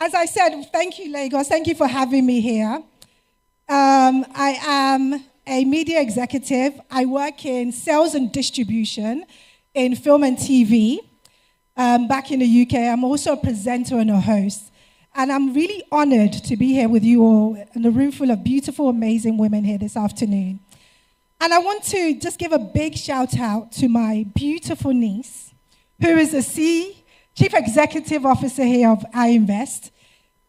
as I said, thank you, Lagos. Thank you for having me here. I am a media executive. I work in sales and distribution in film and TV back in the UK. I'm also a presenter and a host. And I'm really honored to be here with you all in a room full of beautiful, amazing women here this afternoon. And I want to just give a big shout out to my beautiful niece, who is the Chief Executive Officer here of iInvest.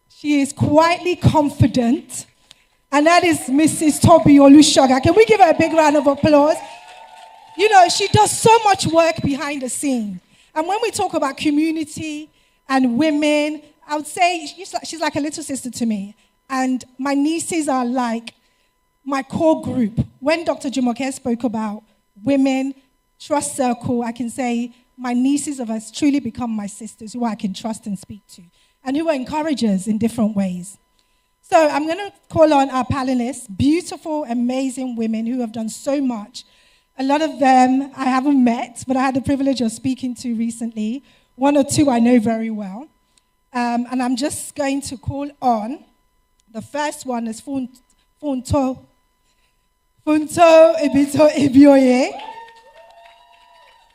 She is quietly confident, and that is Mrs. Toby Olushoga. Can we give her a big round of applause? You know, she does so much work behind the scene. And when we talk about community and women, I would say she's like a little sister to me. And my nieces are like my core group. When Dr. Jumoke spoke about women, trust circle, I can say my nieces have truly become my sisters who I can trust and speak to, and who are encouragers in different ways. So I'm going to call on our panelists, beautiful, amazing women who have done so much. A lot of them I haven't met, but I had the privilege of speaking to recently. One or two I know very well. And I'm just going to call on, the first one is Funto Ibuoye.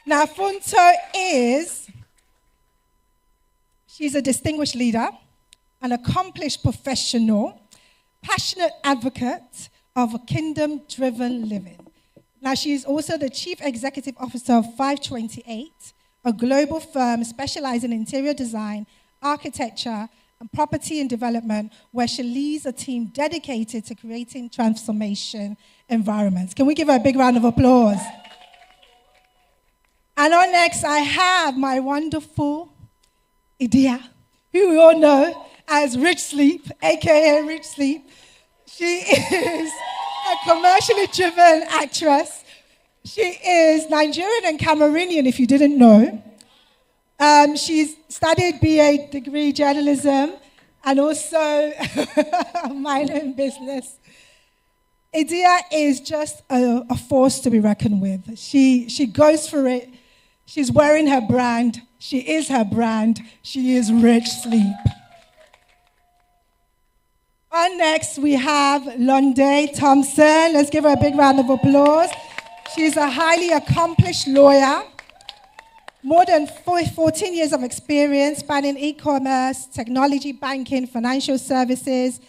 Now, Funto she's a distinguished leader, an accomplished professional, passionate advocate of a kingdom-driven living. Now, she is also the Chief Executive Officer of 528, a global firm specializing in interior design, architecture, and property and development, where she leads a team dedicated to creating transformation environments. Can we give her a big round of applause? And on next, I have my wonderful Idia, who we all know as Rich Sleep, a.k.a. Rich Sleep. She is a commercially driven actress. She is Nigerian and Cameroonian, if you didn't know. She's studied BA degree journalism and also a minor in business. Idia is just a force to be reckoned with. She goes for it. She's wearing her brand. She is her brand. She is Rich Sleep. On next, we have Londe Thompson. Let's give her a big round of applause. She's a highly accomplished lawyer. More than 14 years of experience spanning e-commerce, technology, banking, financial services,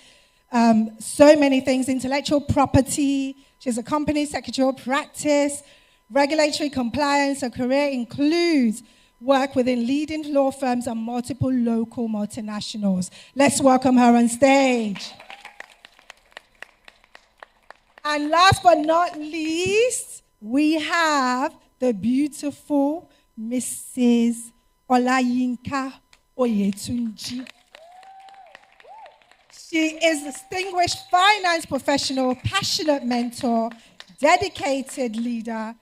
so many things, intellectual property. She's a company secretarial practice, regulatory compliance. Her career includes work within leading law firms and multiple local multinationals. Let's welcome her on stage. And last but not least, we have the beautiful Mrs. Olayinka Oyetunji. She is a distinguished finance professional, passionate mentor, dedicated leader,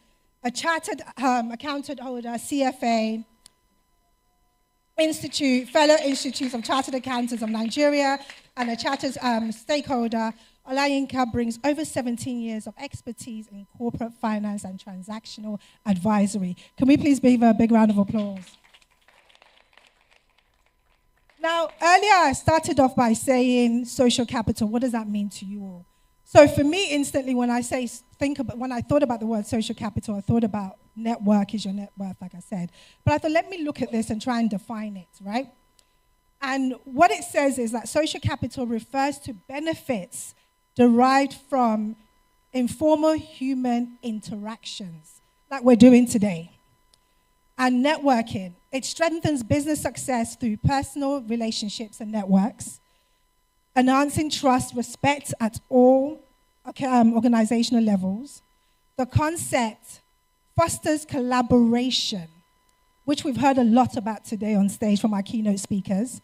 a chartered accountant holder, CFA, fellow Institute of Chartered Accountants of Nigeria, and a chartered stakeholder. Olayinka brings over 17 years of expertise in corporate finance and transactional advisory. Can we please give her a big round of applause? Now, earlier I started off by saying social capital. What does that mean to you all? So for me, instantly, when I thought about the word social capital, I thought about network is your net worth, like I said. But I thought, let me look at this and try and define it, right? And what it says is that social capital refers to benefits derived from informal human interactions, like we're doing today. And networking, it strengthens business success through personal relationships and networks, enhancing trust, respect at all organizational levels. The concept fosters collaboration, which we've heard a lot about today on stage from our keynote speakers,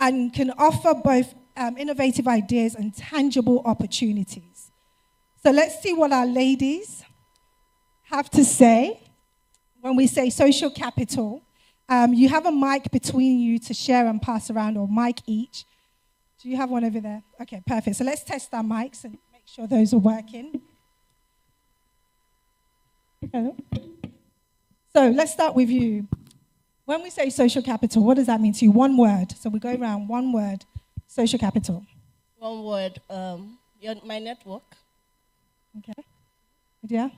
and can offer both innovative ideas and tangible opportunities. So let's see what our ladies have to say when we say social capital. You have a mic between you to share and pass around, or mic each. Do you have one over there? Okay, perfect. So let's test our mics and make sure those are working. So let's start with you, When we say social capital, what does that mean to you? One word. So we go around, one word, social capital. One word, my network. Okay. Idia?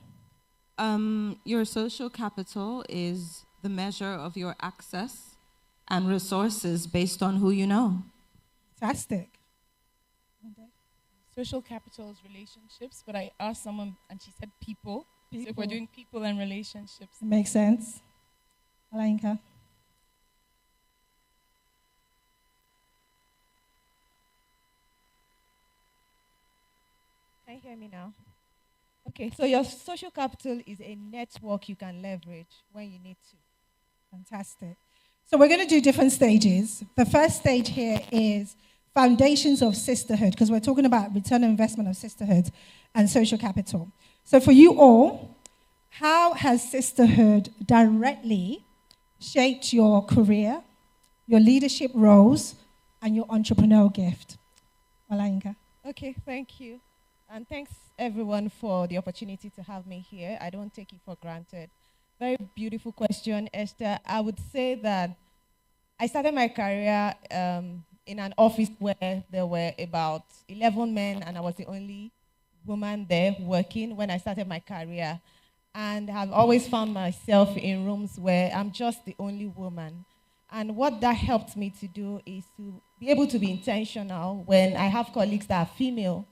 Your social capital is the measure of your access and resources based on who you know. Fantastic. Social capital is relationships, but I asked someone and she said people. So if we're doing people and relationships. Makes sense. Olayinka? Can you hear me now? Okay, so your social capital is a network you can leverage when you need to. Fantastic. So we're going to do different stages. The first stage here is foundations of sisterhood, because we're talking about return on investment of sisterhood and social capital. So for you all, how has sisterhood directly shaped your career, your leadership roles, and your entrepreneurial gift? Olayinka? Okay, thank you. And thanks everyone for the opportunity to have me here. I don't take it for granted. Very beautiful question, Esther. I would say that I started my career in an office where there were about 11 men and I was the only woman there working when I started my career. And I've always found myself in rooms where I'm just the only woman. And what that helped me to do is to be able to be intentional when I have colleagues that are female,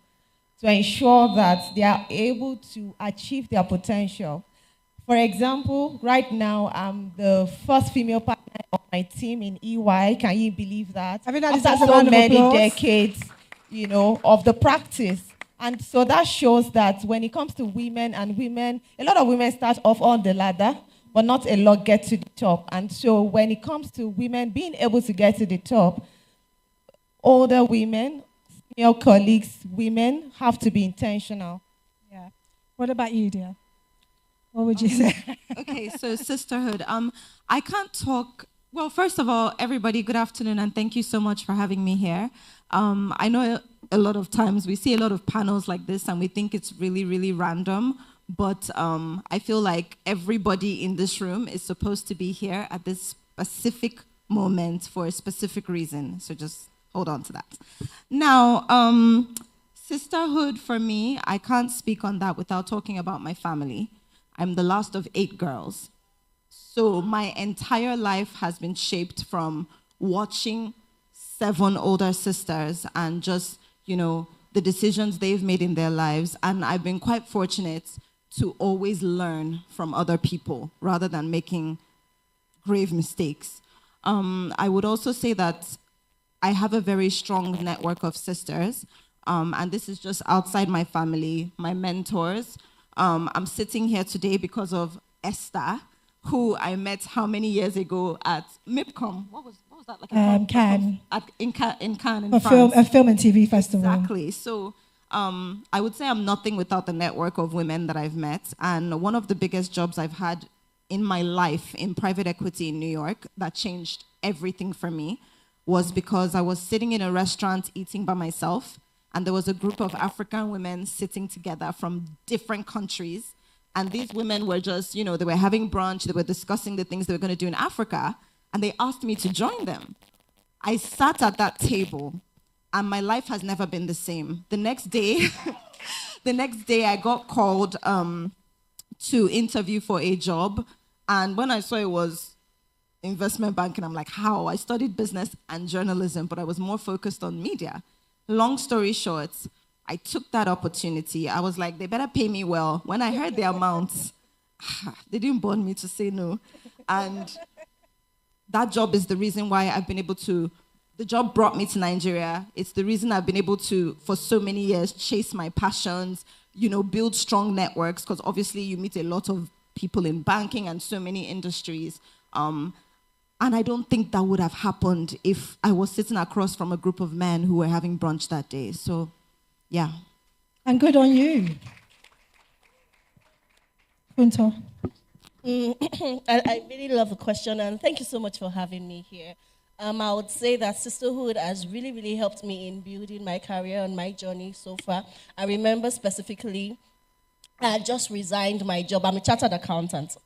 to ensure that they are able to achieve their potential. For example, right now, I'm the first female partner on my team in EY. Can you believe that? After so many decades, of the practice. And so that shows that when it comes to women and women, a lot of women start off on the ladder, but not a lot get to the top. And so when it comes to women being able to get to the top, older women, your colleagues, women, have to be intentional. Yeah. What about you, dear? What would you say? Okay, so sisterhood. I can't talk. Well, first of all, everybody, good afternoon, and thank you so much for having me here. I know a lot of times we see a lot of panels like this, and we think it's really, really random. But I feel like everybody in this room is supposed to be here at this specific moment for a specific reason. So just hold on to that. Now, sisterhood for me, I can't speak on that without talking about my family. I'm the last of 8 girls. So my entire life has been shaped from watching 7 older sisters and just, the decisions they've made in their lives. And I've been quite fortunate to always learn from other people rather than making grave mistakes. I would also say that I have a very strong network of sisters, and this is just outside my family, my mentors. I'm sitting here today because of Esther, who I met how many years ago at MIPCOM? What was that like? Cannes. In Cannes, in France. A film and TV festival. Exactly. So I would say I'm nothing without the network of women that I've met. And one of the biggest jobs I've had in my life in private equity in New York that changed everything for me was because I was sitting in a restaurant eating by myself, and there was a group of African women sitting together from different countries. And these women were just, they were having brunch, they were discussing the things they were going to do in Africa, and they asked me to join them. I sat at that table, and my life has never been the same. The next day, I got called to interview for a job, and when I saw it was investment banking, I'm like, how? I studied business and journalism, but I was more focused on media. Long story short, I took that opportunity. I was like, they better pay me well. When I heard the amounts, they didn't bond me to say no. And that job is the reason why I've been able to, the job brought me to Nigeria. It's the reason I've been able to, for so many years, chase my passions, build strong networks, because obviously you meet a lot of people in banking and so many industries. And I don't think that would have happened if I was sitting across from a group of men who were having brunch that day. So, yeah. And good on you. Funto. I really love the question, and thank you so much for having me here. I would say that sisterhood has really, really helped me in building my career and my journey so far. I remember specifically, I just resigned my job. I'm a chartered accountant.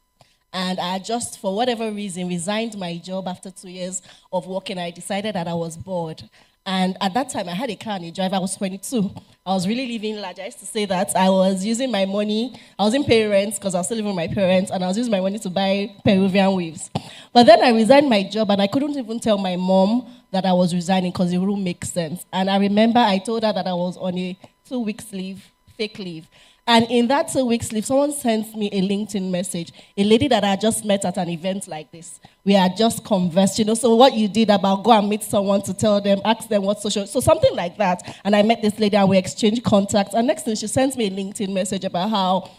And I just, for whatever reason, resigned my job after 2 years of working. I decided that I was bored. And at that time, I had a car and a driver. I was 22. I was really living large. I used to say that I was using my money. I was in pay rent because I was still living with my parents, and I was using my money to buy Peruvian weaves. But then I resigned my job, and I couldn't even tell my mom that I was resigning because it wouldn't make sense. And I remember I told her that I was on a 2 weeks leave, fake leave. And in that 2 weeks leave, someone sent me a LinkedIn message, a lady that I just met at an event like this. We had just conversed, so what you did about go and meet someone to tell them, ask them what social, so something like that. And I met this lady and we exchanged contacts. And next thing, she sent me a LinkedIn message about how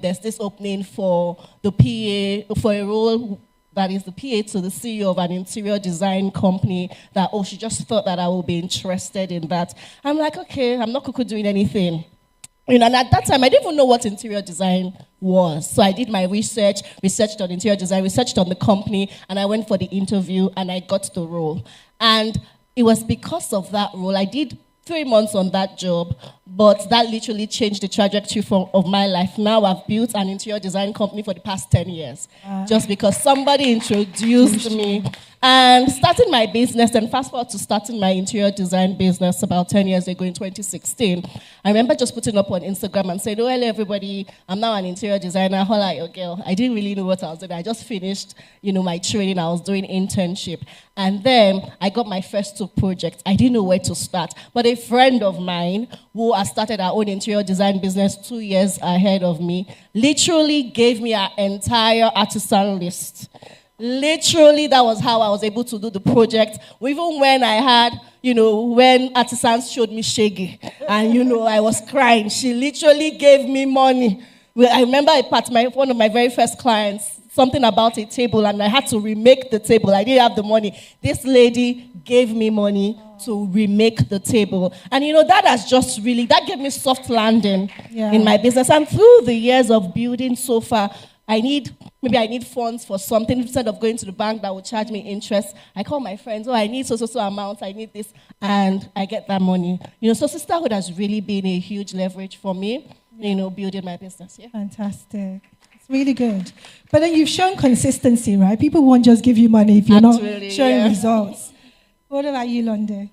there's this opening for the PA, for a role that is the PA to the CEO of an interior design company, that, she just thought that I would be interested in that. I'm like, okay, I'm not doing anything. And at that time, I didn't even know what interior design was. So I did my researched on interior design, researched on the company, and I went for the interview, and I got the role. And it was because of that role. I did 3 months on that job, but that literally changed the trajectory of my life. Now I've built an interior design company for the past 10 years, just because somebody introduced me. And starting my business, and fast forward to starting my interior design business about 10 years ago in 2016, I remember just putting up on Instagram and saying, hello everybody, I'm now an interior designer, holla at your girl. I didn't really know what I was doing. I just finished, my training. I was doing internship. And then I got my first 2 projects. I didn't know where to start. But a friend of mine who has started her own interior design business 2 years ahead of me literally gave me an entire artisan list. Literally, that was how I was able to do the project. Even when I had, when artisans showed me shaggy, and, I was crying, she literally gave me money. I remember one of my very first clients, something about a table, and I had to remake the table. I didn't have the money. This lady gave me money to remake the table. And, that has just that gave me soft landing in my business. And through the years of building so far, I need funds for something. Instead of going to the bank that would charge me interest, I call my friends, I need so amount, I need this, and I get that money. So sisterhood has really been a huge leverage for me, building my business. Yeah. Fantastic. It's really good. But then you've shown consistency, right? People won't just give you money if you're not showing results. What about you, Londe?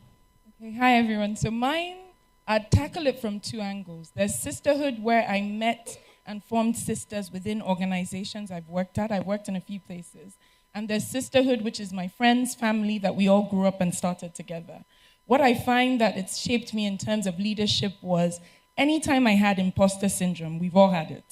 Okay, hi everyone. So mine, I'd tackle it from 2 angles. There's sisterhood, where I met and formed sisters within organizations I've worked at. I've worked in a few places. And there's sisterhood, which is my friends, family, that we all grew up and started together. What I find that it's shaped me in terms of leadership was anytime I had imposter syndrome, we've all had it.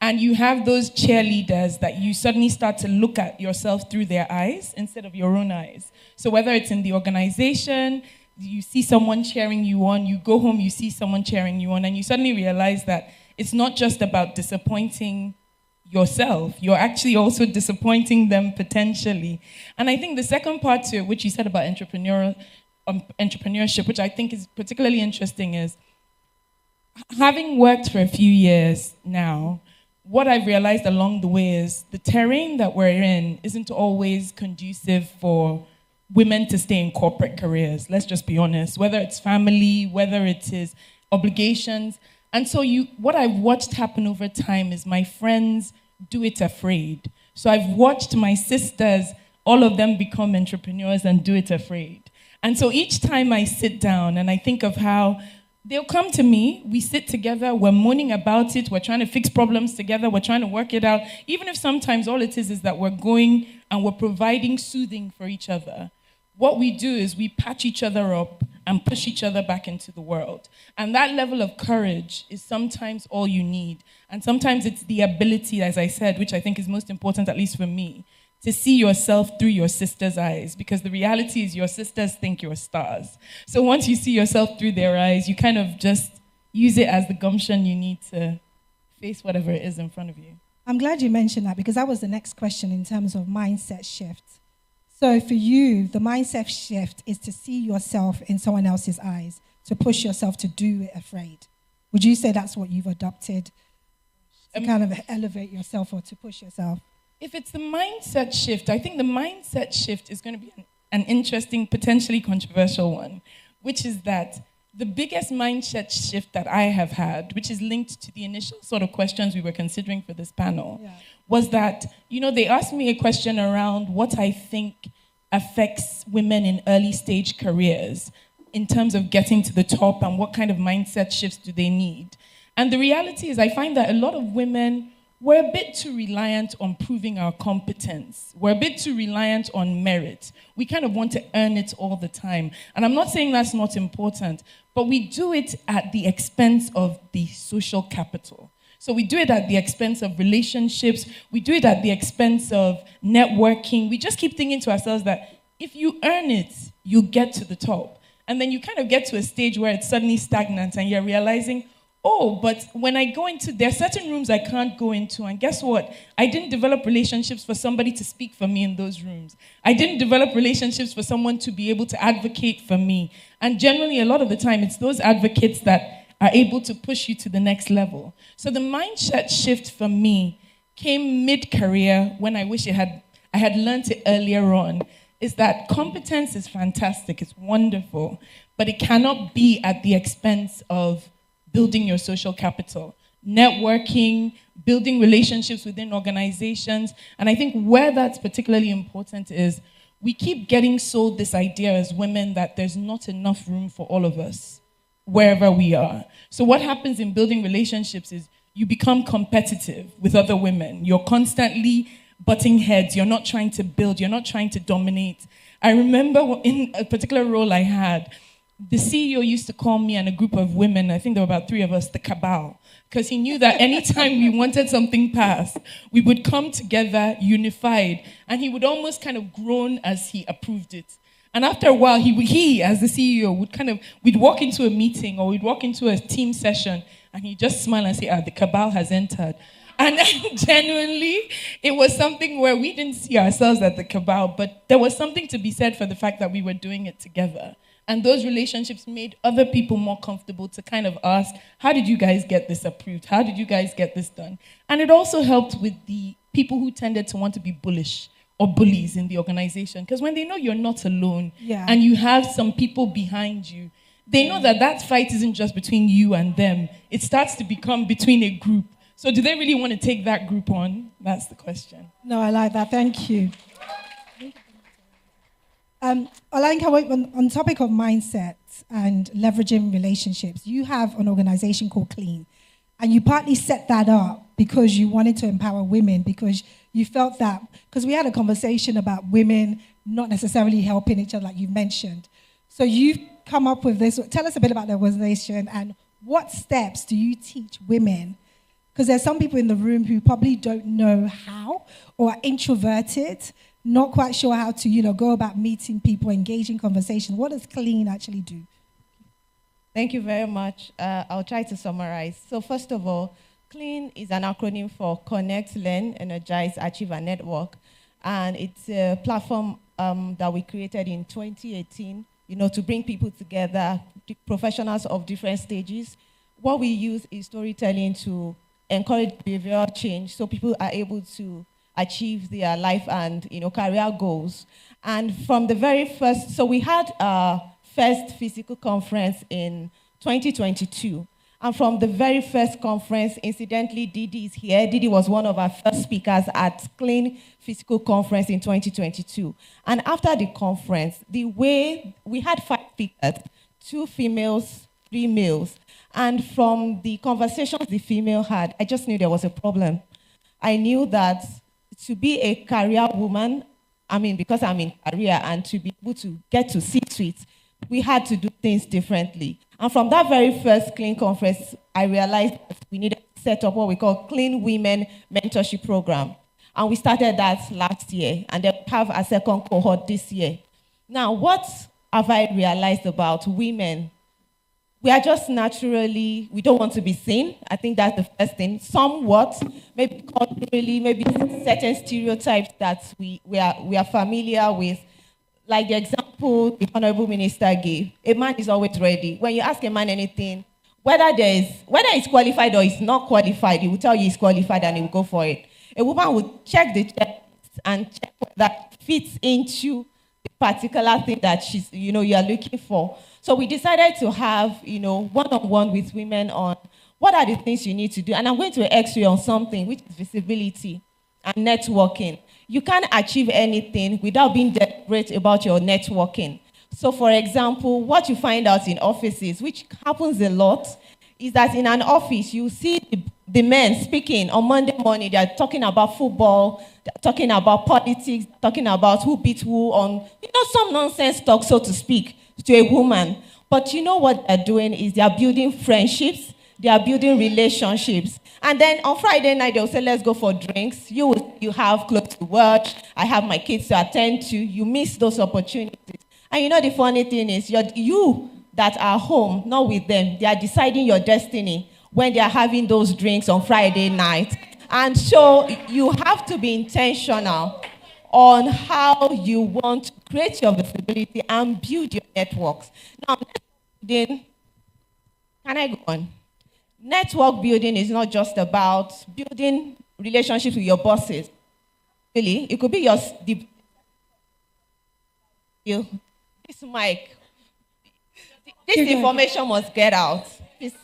And you have those cheerleaders that you suddenly start to look at yourself through their eyes instead of your own eyes. So whether it's in the organization, you see someone cheering you on, you go home, you see someone cheering you on, and you suddenly realize that it's not just about disappointing yourself. You're actually also disappointing them potentially. And I think the second part to it, which you said about entrepreneurship, which I think is particularly interesting, is having worked for a few years now, what I've realized along the way is the terrain that we're in isn't always conducive for women to stay in corporate careers. Let's just be honest. Whether it's family, whether it is obligations. And so what I've watched happen over time is my friends do it afraid. So I've watched my sisters, all of them become entrepreneurs and do it afraid. And so each time I sit down and I think of how they'll come to me, we sit together, we're moaning about it, we're trying to fix problems together, we're trying to work it out, even if sometimes all it is that we're going and we're providing soothing for each other. What we do is we patch each other up and push each other back into the world. And that level of courage is sometimes all you need. And sometimes it's the ability, as I said, which I think is most important, at least for me, to see yourself through your sister's eyes. Because the reality is your sisters think you're stars. So once you see yourself through their eyes, you kind of just use it as the gumption you need to face whatever it is in front of you. I'm glad you mentioned that, because that was the next question in terms of mindset shift. So for you, the mindset shift is to see yourself in someone else's eyes, to push yourself to do it afraid. Would you say that's what you've adopted to kind of elevate yourself or to push yourself? If it's the mindset shift, I think the mindset shift is going to be an interesting, potentially controversial one, which is that The biggest mindset shift that I have had, which is linked to the initial sort of questions we were considering for this panel, was that, they asked me a question around what I think affects women in early stage careers in terms of getting to the top and what kind of mindset shifts do they need. And the reality is I find that a lot of women were a bit too reliant on proving our competence. We're a bit too reliant on merit. We kind of want to earn it all the time. And I'm not saying that's not important, but we do it at the expense of the social capital. So we do it at the expense of relationships. We do it at the expense of networking. We just keep thinking to ourselves that if you earn it, you get to the top. And then you kind of get to a stage where it's suddenly stagnant and you're realizing, oh, but when I go into, there are certain rooms I can't go into, and guess what? I didn't develop relationships for somebody to speak for me in those rooms. I didn't develop relationships for someone to be able to advocate for me. And generally, a lot of the time, it's those advocates that are able to push you to the next level. So the mindset shift for me came mid-career when I wish I had learned it earlier on, is that competence is fantastic, it's wonderful, but it cannot be at the expense of building your social capital, networking, building relationships within organizations. And I think where that's particularly important is we keep getting sold this idea as women that there's not enough room for all of us, wherever we are. So what happens in building relationships is you become competitive with other women. You're constantly butting heads. You're not trying to build. You're not trying to dominate. I remember in a particular role I had, the CEO used to call me and a group of women, I think there were about 3 of us, the cabal, because he knew that anytime we wanted something passed, we would come together unified, and he would almost kind of groan as he approved it. And after a while, he as the CEO, we'd walk into a meeting or we'd walk into a team session, and he'd just smile and say, the cabal has entered. And genuinely, it was something where we didn't see ourselves as the cabal, but there was something to be said for the fact that we were doing it together. And those relationships made other people more comfortable to kind of ask, how did you guys get this approved? How did you guys get this done? And it also helped with the people who tended to want to be bullish or bullies in the organization. Because when they know you're not alone and you have some people behind you, they know that that fight isn't just between you and them. It starts to become between a group. So do they really want to take that group on? That's the question. No, I like that. Thank you. Olayinka, on topic of mindset and leveraging relationships, you have an organization called Clean, and you partly set that up because you wanted to empower women, because you felt that, because we had a conversation about women not necessarily helping each other, like you mentioned. So you've come up with this. Tell us a bit about the organization and what steps do you teach women? Because there's some people in the room who probably don't know how, or are introverted, not quite sure how to, go about meeting people, engaging conversation. What does Clean actually do? Thank you very much. I'll try to summarize. So first of all, Clean is an acronym for Connect, Learn, Energize, Achieve, and Network. And it's a platform that we created in 2018, to bring people together, professionals of different stages. What we use is storytelling to encourage behavioral change so people are able to achieve their life and career goals. And from the very first, so we had our first physical conference in 2022. And from the very first conference, incidentally, Didi is here. Didi was one of our first speakers at Clean Physical Conference in 2022. And after the conference, we had 5 speakers, 2 females, 3 males. And from the conversations the female had, I just knew there was a problem. I knew that to be a career woman, because I'm in career, and to be able to get to C-suite, we had to do things differently. And from that very first Clean conference, I realized that we needed to set up what we call Clean Women Mentorship Program. And we started that last year, and then we have a second cohort this year. Now, what have I realized about women? We are just naturally, we don't want to be seen. I think that's the first thing. Somewhat, maybe culturally, maybe certain stereotypes that we are familiar with. Like the example the Honorable Minister gave, a man is always ready. When you ask a man anything, whether he's qualified or he's not qualified, he will tell you he's qualified and he will go for it. A woman will check the checklist and check whether it fits into particular thing that you are looking for. So we decided to have, one-on-one with women on what are the things you need to do. And I'm going to X-ray on something, which is visibility and networking. You can't achieve anything without being deliberate about your networking. So for example, what you find out in offices, which happens a lot, is that in an office, you see the men speaking on Monday morning. They're talking about football, they're talking about politics, talking about who beat who on, some nonsense talk, so to speak, to a woman. But you know what they're doing is they're building friendships, they are building relationships. And then on Friday night, they'll say, let's go for drinks. You have clothes to work, I have my kids to attend to. You miss those opportunities. And the funny thing is, you that are home, not with them, they are deciding your destiny when they are having those drinks on Friday night. And so you have to be intentional on how you want to create your visibility and build your networks. Now, can I go on? Network building is not just about building relationships with your bosses. Really, it could be this mic. This information must get out. Please.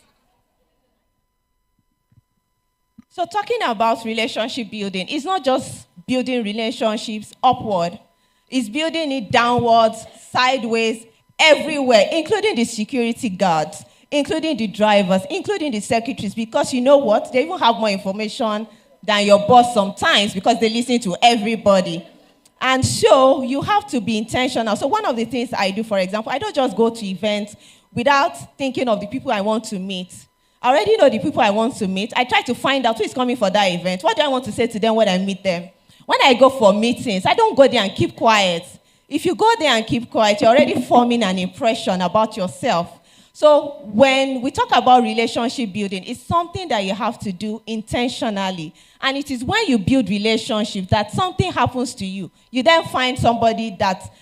So talking about relationship building, it's not just building relationships upward. It's building it downwards, sideways, everywhere, including the security guards, including the drivers, including the secretaries, because you know what? They even have more information than your boss sometimes because they listen to everybody. And so you have to be intentional. So one of the things I do, for example, I don't just go to events without thinking of the people I want to meet. I already know the people I want to meet. I try to find out who is coming for that event. What do I want to say to them when I meet them? When I go for meetings, I don't go there and keep quiet. If you go there and keep quiet, you're already forming an impression about yourself. So when we talk about relationship building, it's something that you have to do intentionally. And it is when you build relationships that something happens to you. You then find somebody that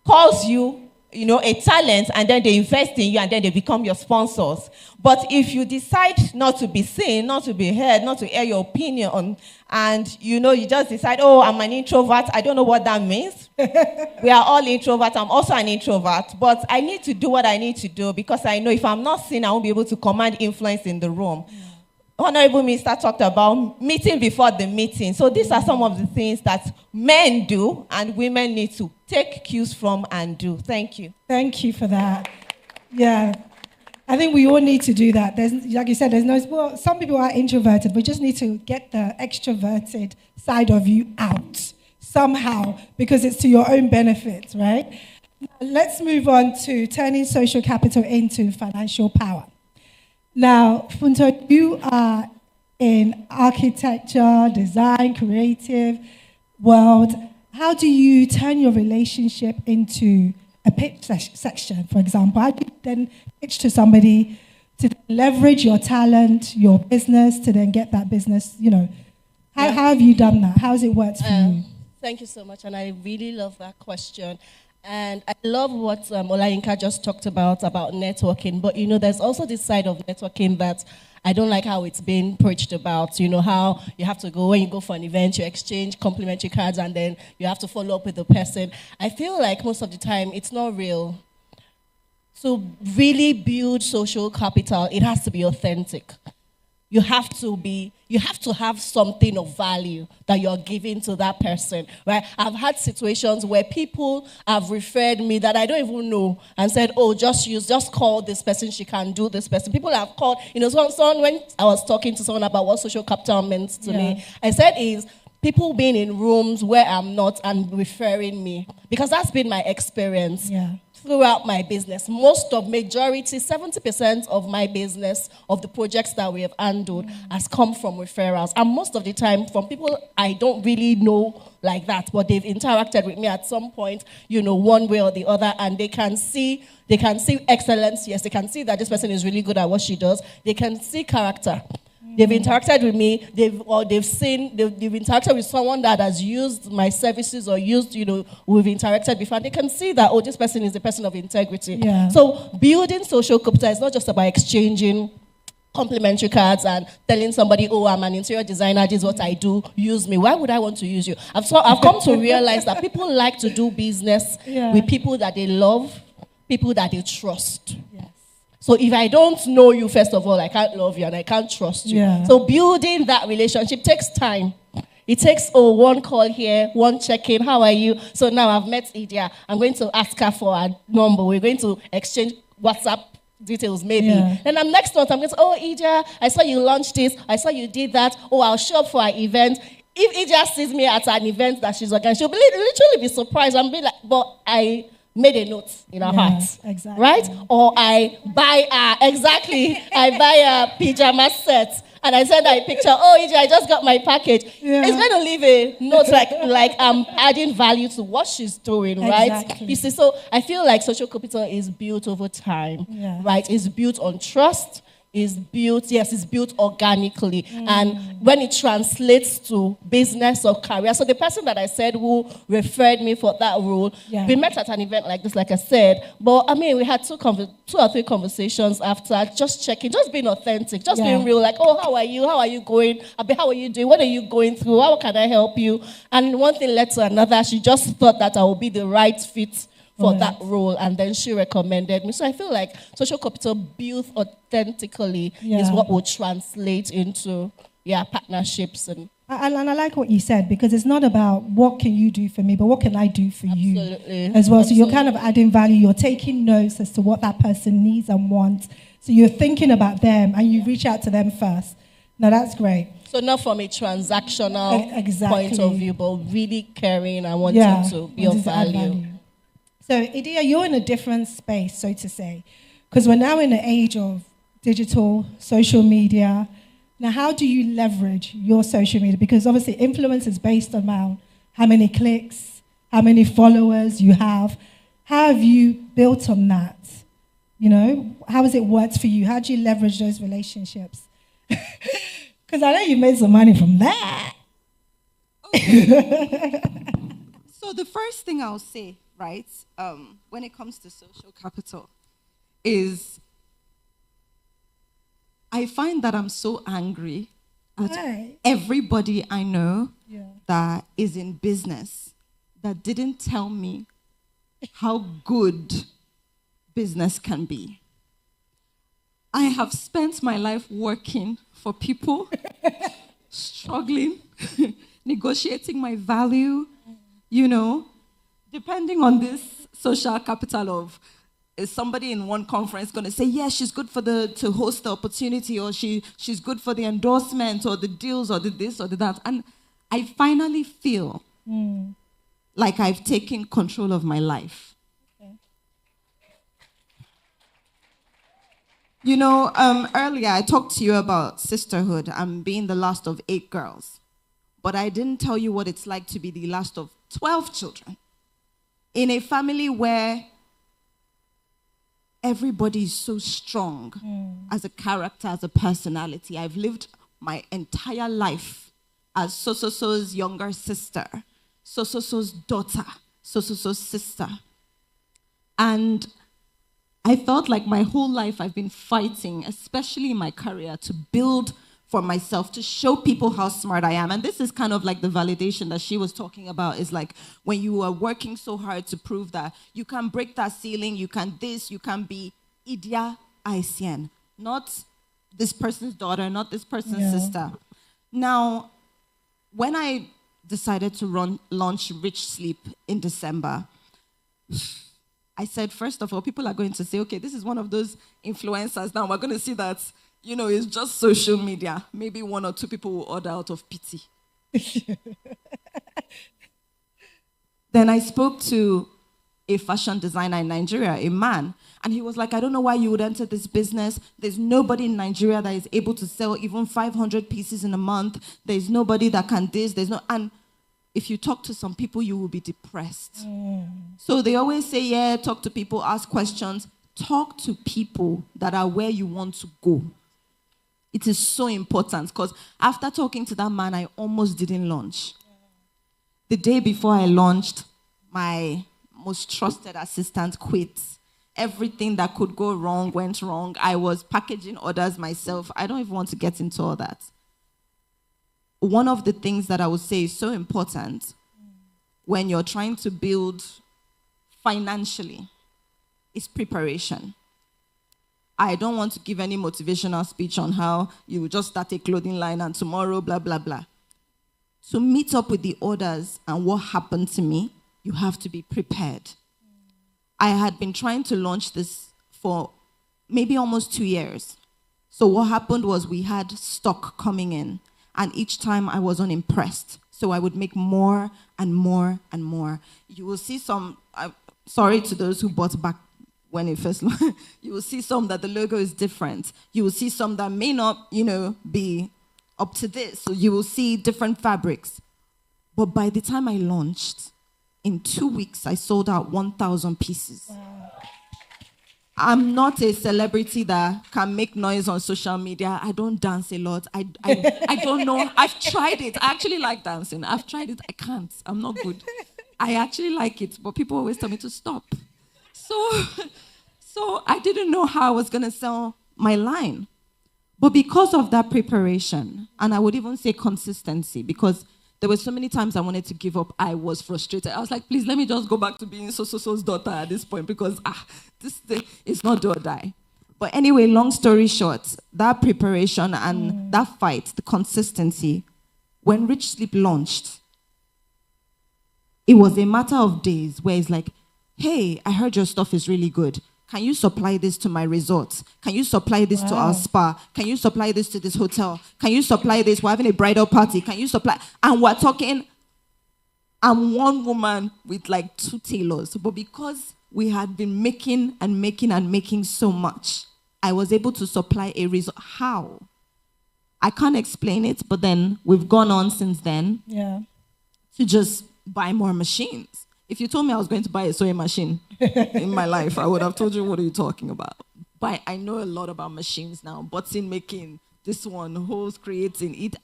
calls you, a talent, and then they invest in you, and then they become your sponsors. But if you decide not to be seen, not to be heard, not to air your opinion, and you just decide, oh, I'm an introvert, I don't know what that means. We are all introverts. I'm also an introvert. But I need to do what I need to do because I know if I'm not seen, I won't be able to command influence in the room. Honorable Minister talked about meeting before the meeting. So these are some of the things that men do and women need to take cues from and do. Thank you. Thank you for that. Yeah. I think we all need to do that. Like you said, some people are introverted. We just need to get the extroverted side of you out somehow because it's to your own benefit, right? Now, let's move on to turning social capital into financial power. Now, Funto, you are in architecture, design, creative world. How do you turn your relationship into a pitch section, for example? How do you then pitch to somebody to leverage your talent, your business, to then get that business, How have you done that? How has it worked for you? Thank you so much, and I really love that question. And I love what Olayinka just talked about networking. But, there's also this side of networking that I don't like how it's been preached about. How you have to go, when you go for an event, you exchange complimentary cards, and then you have to follow up with the person. I feel like most of the time, it's not real. To really build social capital, it has to be authentic. You have to have something of value that you're giving to that person, right? I've had situations where people have referred me that I don't even know and said, oh, just call this person, she can do this person. People have called, someone, when I was talking to someone about what social capital meant to me, I said is people being in rooms where I'm not and referring me, because that's been my experience. Throughout my business, majority, 70% of my business, of the projects that we have handled, has come from referrals. And most of the time from people I don't really know like that, but they've interacted with me at some point, one way or the other, and they can see excellence. Yes, they can see that this person is really good at what she does. They can see character. They've interacted with me, they've interacted with someone that has used my services or we've interacted before. They can see that, this person is a person of integrity. So building social capital is not just about exchanging complimentary cards and telling somebody, oh, I'm an interior designer, this is what I do, use me. Why would I want to use you? I've come to realize that people like to do business with people that they love, people that they trust. Yes. So if I don't know you, first of all, I can't love you and I can't trust you. Yeah. So building that relationship takes time. It takes, one call here, one check-in, how are you? So now I've met Idia. I'm going to ask her for her number. We're going to exchange WhatsApp details maybe. Yeah. Then next month I'm going to, oh, Idia, I saw you launch this. I saw you did that. Oh, I'll show up for an event. If Idia sees me at an event that she's organizing, she'll literally be surprised and be like, but I made a note in her heart. Exactly. Right? Or I buy I buy a pyjama set. And I send her a picture, oh, Idia, I just got my package. Yeah. It's going to leave a note like I'm adding value to what she's doing, right? Exactly. You see, so I feel like social capital is built over time, right? It's built on trust. It's built organically. And when it translates to business or career, so the person that I said who referred me for that role, we met at an event like this, like I said, but I mean, we had two or three conversations after, just checking, just being authentic, just being real, like, oh, how are you? How are you going? How are you doing? What are you going through? How can I help you? And one thing led to another. She just thought that I would be the right fit for that role, and then she recommended me. So I feel like social capital built authentically is what will translate into partnerships. And I like what you said, because it's not about what can you do for me, but what can I do for you as well. So you're kind of adding value. You're taking notes as to what that person needs and wants. So you're thinking about them and you reach out to them first. Now that's great. So not from a transactional point of view, but really caring and wanting to be of value. So, Idia, you're in a different space, so to say, because we're now in the age of digital, social media. Now, how do you leverage your social media? Because obviously influence is based on how many clicks, how many followers you have. How have you built on that? You know, how has it worked for you? How do you leverage those relationships? Because I know you made some money from that. Okay. So the first thing I'll say, right, when it comes to social capital, is I find that I'm so angry at everybody I know that is in business that didn't tell me how good business can be. I have spent my life working for people, struggling, negotiating my value, you know, depending on this social capital of, is somebody in one conference going to say, yeah, she's good for to host the opportunity, or she's good for the endorsement or the deals or the this or the that. And I finally feel like I've taken control of my life. Okay. You know, earlier I talked to you about sisterhood and being the last of 8 girls. But I didn't tell you what it's like to be the last of 12 children. In a family where everybody is so strong as a character, as a personality. I've lived my entire life as so-so-so's younger sister, so-so-so's daughter, so-so-so's sister. And I felt like my whole life I've been fighting, especially in my career, to build for myself, to show people how smart I am. And this is kind of like the validation that she was talking about, is like when you are working so hard to prove that you can break that ceiling, you can this, you can be Idia Aisien, not this person's daughter, not this person's sister. Now, when I decided to launch Rich Sleep in December, I said, first of all, people are going to say, okay, this is one of those influencers. Now we're going to see that, you know, it's just social media. Maybe 1 or 2 people will order out of pity. Then I spoke to a fashion designer in Nigeria, a man, and he was like, I don't know why you would enter this business. There's nobody in Nigeria that is able to sell even 500 pieces in a month. There's nobody that can this. And if you talk to some people, you will be depressed. So they always say, yeah, talk to people, ask questions. Talk to people that are where you want to go. It is so important, because after talking to that man, I almost didn't launch. The day before I launched, my most trusted assistant quit. everything that could go wrong went wrong. I was packaging orders myself. I don't even want to get into all that. One of the things that I would say is so important when you're trying to build financially is preparation. I don't want to give any motivational speech on how you will just start a clothing line and tomorrow, blah, blah, blah. To meet up with the orders and what happened to me, you have to be prepared. I had been trying to launch this for maybe almost 2 years. So what happened was we had stock coming in, and each time I was unimpressed. So I would make more and more and more. You will see some, sorry to those who bought back when it first launched, you will see some that the logo is different. You will see some that may not, be up to this. So you will see different fabrics. But by the time I launched, in 2 weeks, I sold out 1,000 pieces. Wow. I'm not a celebrity that can make noise on social media. I don't dance a lot. I don't know. I've tried it. I actually like dancing. I've tried it. I can't. I'm not good. I actually like it, but people always tell me to stop. So I didn't know how I was going to sell my line. But because of that preparation, and I would even say consistency, because there were so many times I wanted to give up, I was frustrated. I was like, please, let me just go back to being so-so-so's daughter at this point, because this thing is not do or die. But anyway, long story short, that preparation and that fight, the consistency, when Rich Sleep launched, it was a matter of days where it's like, hey, I heard your stuff is really good. Can you supply this to my resort? Can you supply this to our spa? Can you supply this to this hotel? Can you supply this? We're having a bridal party. Can you supply? And we're talking, I'm one woman with like 2 tailors. But because we had been making and making and making so much, I was able to supply a resort. How? I can't explain it, but then we've gone on since then to just buy more machines. If you told me I was going to buy a sewing machine in my life, I would have told you, what are you talking about? But I know a lot about machines now. Button making, this one, hose creating it.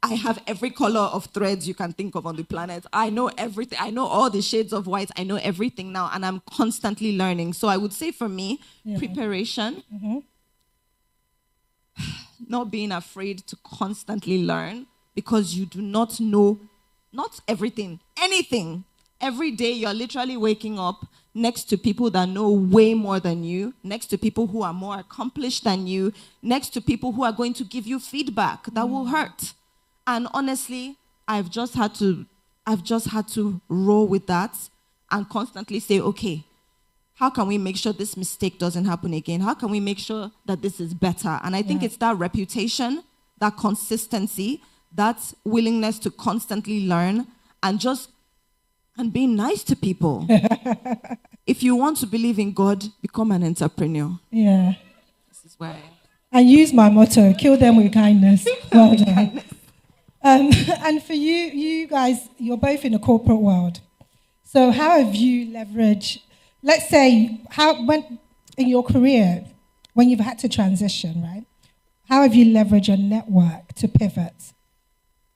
I have every color of threads you can think of on the planet. I know everything. I know all the shades of white. I know everything now, and I'm constantly learning. So I would say for me, preparation, not being afraid to constantly learn, because you do not know, not everything, anything. Every day you're literally waking up next to people that know way more than you, next to people who are more accomplished than you, next to people who are going to give you feedback that will hurt. And honestly, I've just had to roll with that and constantly say, okay, how can we make sure this mistake doesn't happen again? How can we make sure that this is better? And I think it's that reputation, that consistency, that willingness to constantly learn and being nice to people. If you want to believe in God, become an entrepreneur. Yeah. This is where And use my motto, kill them with kindness. Well done. And for you guys, you're both in the corporate world. So how have you leveraged, let's say, when in your career, when you've had to transition, right? How have you leveraged your network to pivot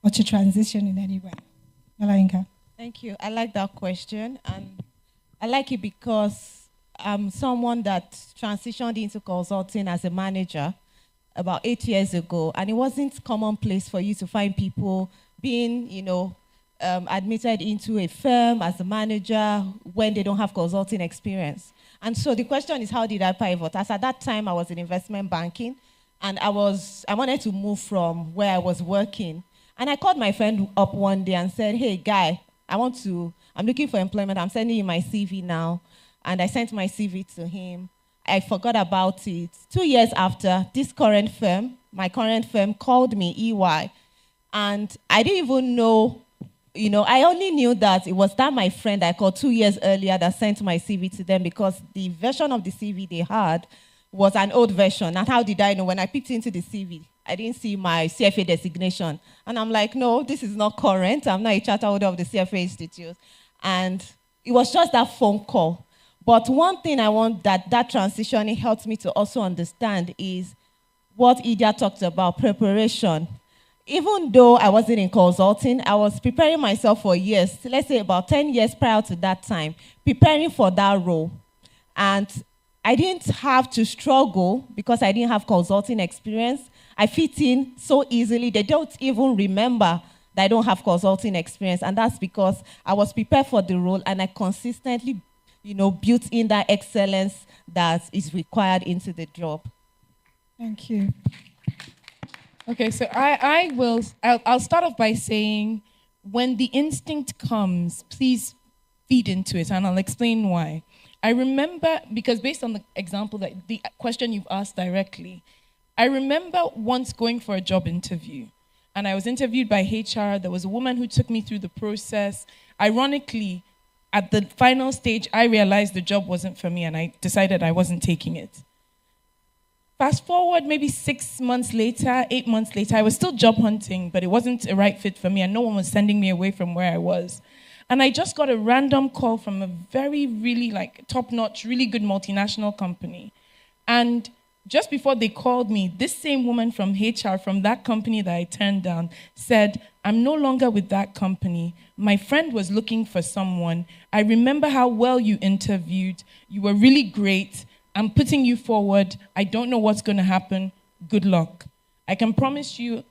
or to transition in any way? Olayinka. Thank you. I like that question. And I like it because I'm someone that transitioned into consulting as a manager about 8 years ago. And it wasn't commonplace for you to find people being, admitted into a firm as a manager when they don't have consulting experience. And so the question is, how did I pivot? As at that time, I was in investment banking, and I wanted to move from where I was working. And I called my friend up one day and said, hey, guy, I'm looking for employment. I'm sending you my CV now. And I sent my CV to him. I forgot about it. 2 years after, my current firm called me, EY. And I didn't even know, I only knew that it was my friend I called 2 years earlier that sent my CV to them, because the version of the CV they had was an old version. And how did I know? When I picked into the CV, I didn't see my CFA designation. And I'm like, no, this is not current. I'm not a charter holder of the CFA Institute. And it was just that phone call. But one thing I want that transition helped me to also understand is what Idia talked about, preparation. Even though I wasn't in consulting, I was preparing myself for years, let's say about 10 years prior to that time, preparing for that role. And I didn't have to struggle because I didn't have consulting experience. I fit in so easily. They don't even remember that I don't have consulting experience. And that's because I was prepared for the role and I consistently, built in that excellence that is required into the job. Thank you. Okay, so I'll start off by saying, when the instinct comes, please feed into it, and I'll explain why. I remember, because based on the example, that the question you've asked directly, I remember once going for a job interview, and I was interviewed by HR. There was a woman who took me through the process. Ironically, at the final stage, I realized the job wasn't for me, and I decided I wasn't taking it. Fast forward maybe 6 months later, 8 months later, I was still job hunting, but it wasn't a right fit for me, and no one was sending me away from where I was. And I just got a random call from a very, really top-notch, really good multinational company. And just before they called me, this same woman from HR, from that company that I turned down, said, I'm no longer with that company. My friend was looking for someone. I remember how well you interviewed. You were really great. I'm putting you forward. I don't know what's going to happen. Good luck. I can promise you,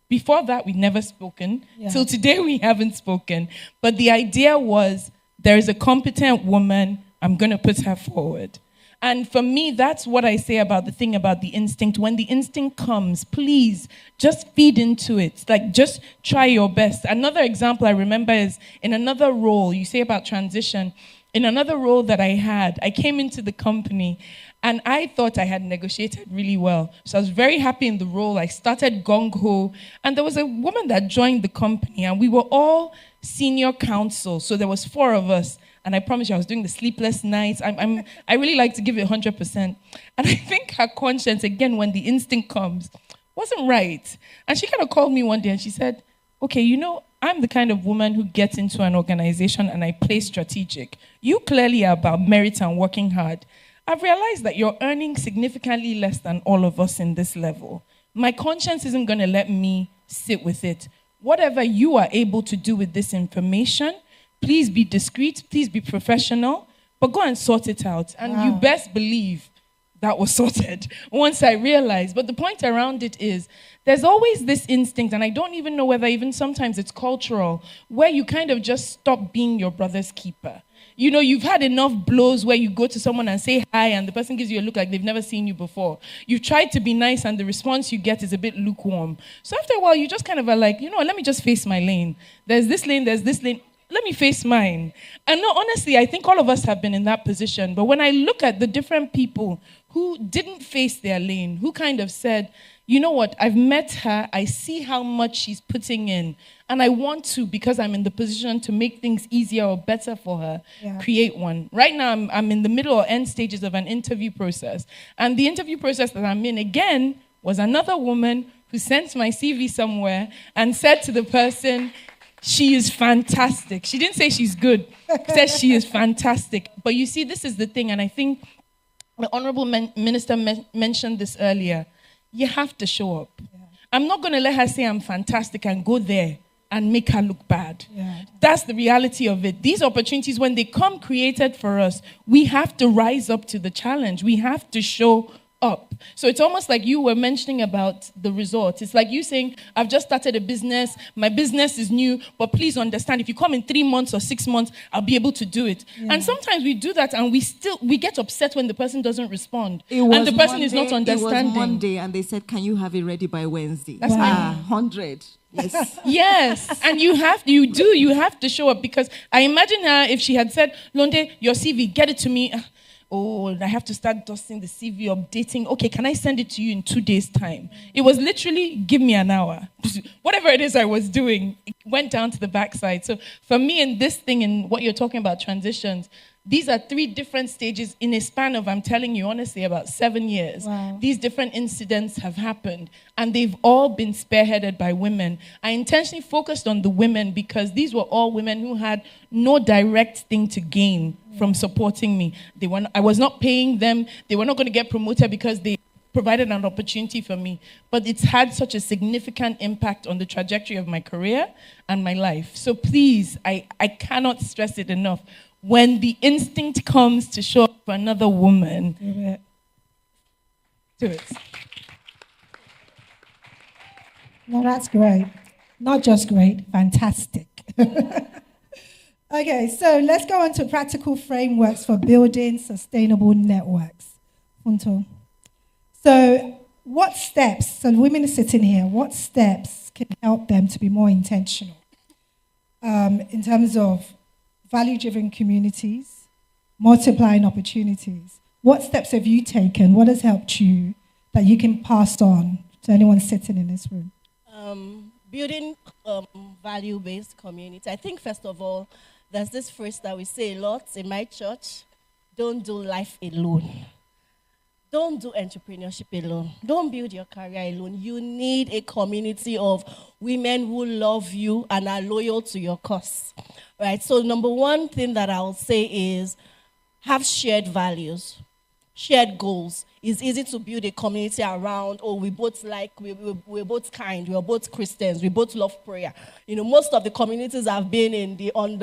before that, we'd never spoken. Yeah. Till today, we haven't spoken. But the idea was, there is a competent woman. I'm going to put her forward. And for me, that's what I say about the thing about the instinct. When the instinct comes, please just feed into it. Just try your best. Another example I remember is in another role, you say about transition. In another role that I had, I came into the company and I thought I had negotiated really well. So I was very happy in the role. I started gung-ho. And there was a woman that joined the company and we were all senior counsel. So there was 4 of us. And I promise you, I was doing the sleepless nights. I really like to give it 100%. And I think her conscience, again, when the instinct comes, wasn't right. And she kind of called me one day and she said, okay, I'm the kind of woman who gets into an organization and I play strategic. You clearly are about merit and working hard. I've realized that you're earning significantly less than all of us in this level. My conscience isn't going to let me sit with it. Whatever you are able to do with this information, please be discreet, please be professional, but go and sort it out. And you best believe that was sorted once I realized. But the point around it is, there's always this instinct, and I don't even know whether even sometimes it's cultural, where you kind of just stop being your brother's keeper. You've had enough blows where you go to someone and say hi, and the person gives you a look like they've never seen you before. You've tried to be nice, and the response you get is a bit lukewarm. So after a while, you just kind of are like, let me just face my lane. There's this lane, let me face mine. And no, honestly, I think all of us have been in that position. But when I look at the different people who didn't face their lane, who kind of said, you know what, I've met her, I see how much she's putting in, and I want to, because I'm in the position to make things easier or better for her, create one. Right now, I'm in the middle or end stages of an interview process. And the interview process that I'm in, again, was another woman who sent my CV somewhere and said to the person, she is fantastic. She didn't say she's good. She said she is fantastic. But you see, this is the thing, and I think the Honorable Minister mentioned this earlier. You have to show up. Yeah. I'm not going to let her say I'm fantastic and go there and make her look bad. Yeah. That's the reality of it. These opportunities, when they come created for us, we have to rise up to the challenge. We have to show up. So it's almost like you were mentioning about the resort. It's like you saying, I've just started a business, my business is new, but please understand, if you come in 3 months or 6 months, I'll be able to do it. Yeah. And sometimes we do that and we get upset when the person doesn't respond. And the person is not understanding. It was Monday and they said, can you have it ready by Wednesday? That's 100. Yes. Yes. And you have to show up, because I imagine her if she had said, Londe, your CV, get it to me. Oh, I have to start dusting the CV, updating. Okay, can I send it to you in 2 days' time? It was literally, give me an hour. Whatever it is I was doing, it went down to the backside. So for me, in this thing, in what you're talking about, transitions, these are 3 different stages in a span of, I'm telling you honestly, about 7 years. Wow. These different incidents have happened, and they've all been spearheaded by women. I intentionally focused on the women because these were all women who had no direct thing to gain from supporting me. I was not paying them. They were not going to get promoted because they provided an opportunity for me. But it's had such a significant impact on the trajectory of my career and my life. So please, I cannot stress it enough. when the instinct comes to show up for another woman, do it. No, that's great. Not just great, fantastic. Okay, so let's go on to practical frameworks for building sustainable networks. Funto. So what steps, so women sitting here, what steps can help them to be more intentional in terms of value-driven communities, multiplying opportunities? What steps have you taken? What has helped you that you can pass on to anyone sitting in this room? Building value-based community. I think, first of all, there's this phrase that we say a lot in my church: don't do life alone. Don't do entrepreneurship alone. Don't build your career alone. You need a community of women who love you and are loyal to your cause. Right? So number one thing that I'll say is have shared values, shared goals. It's easy to build a community around, oh, we both like, we're both kind, we're both Christians, we both love prayer. You know, most of the communities I've been in, on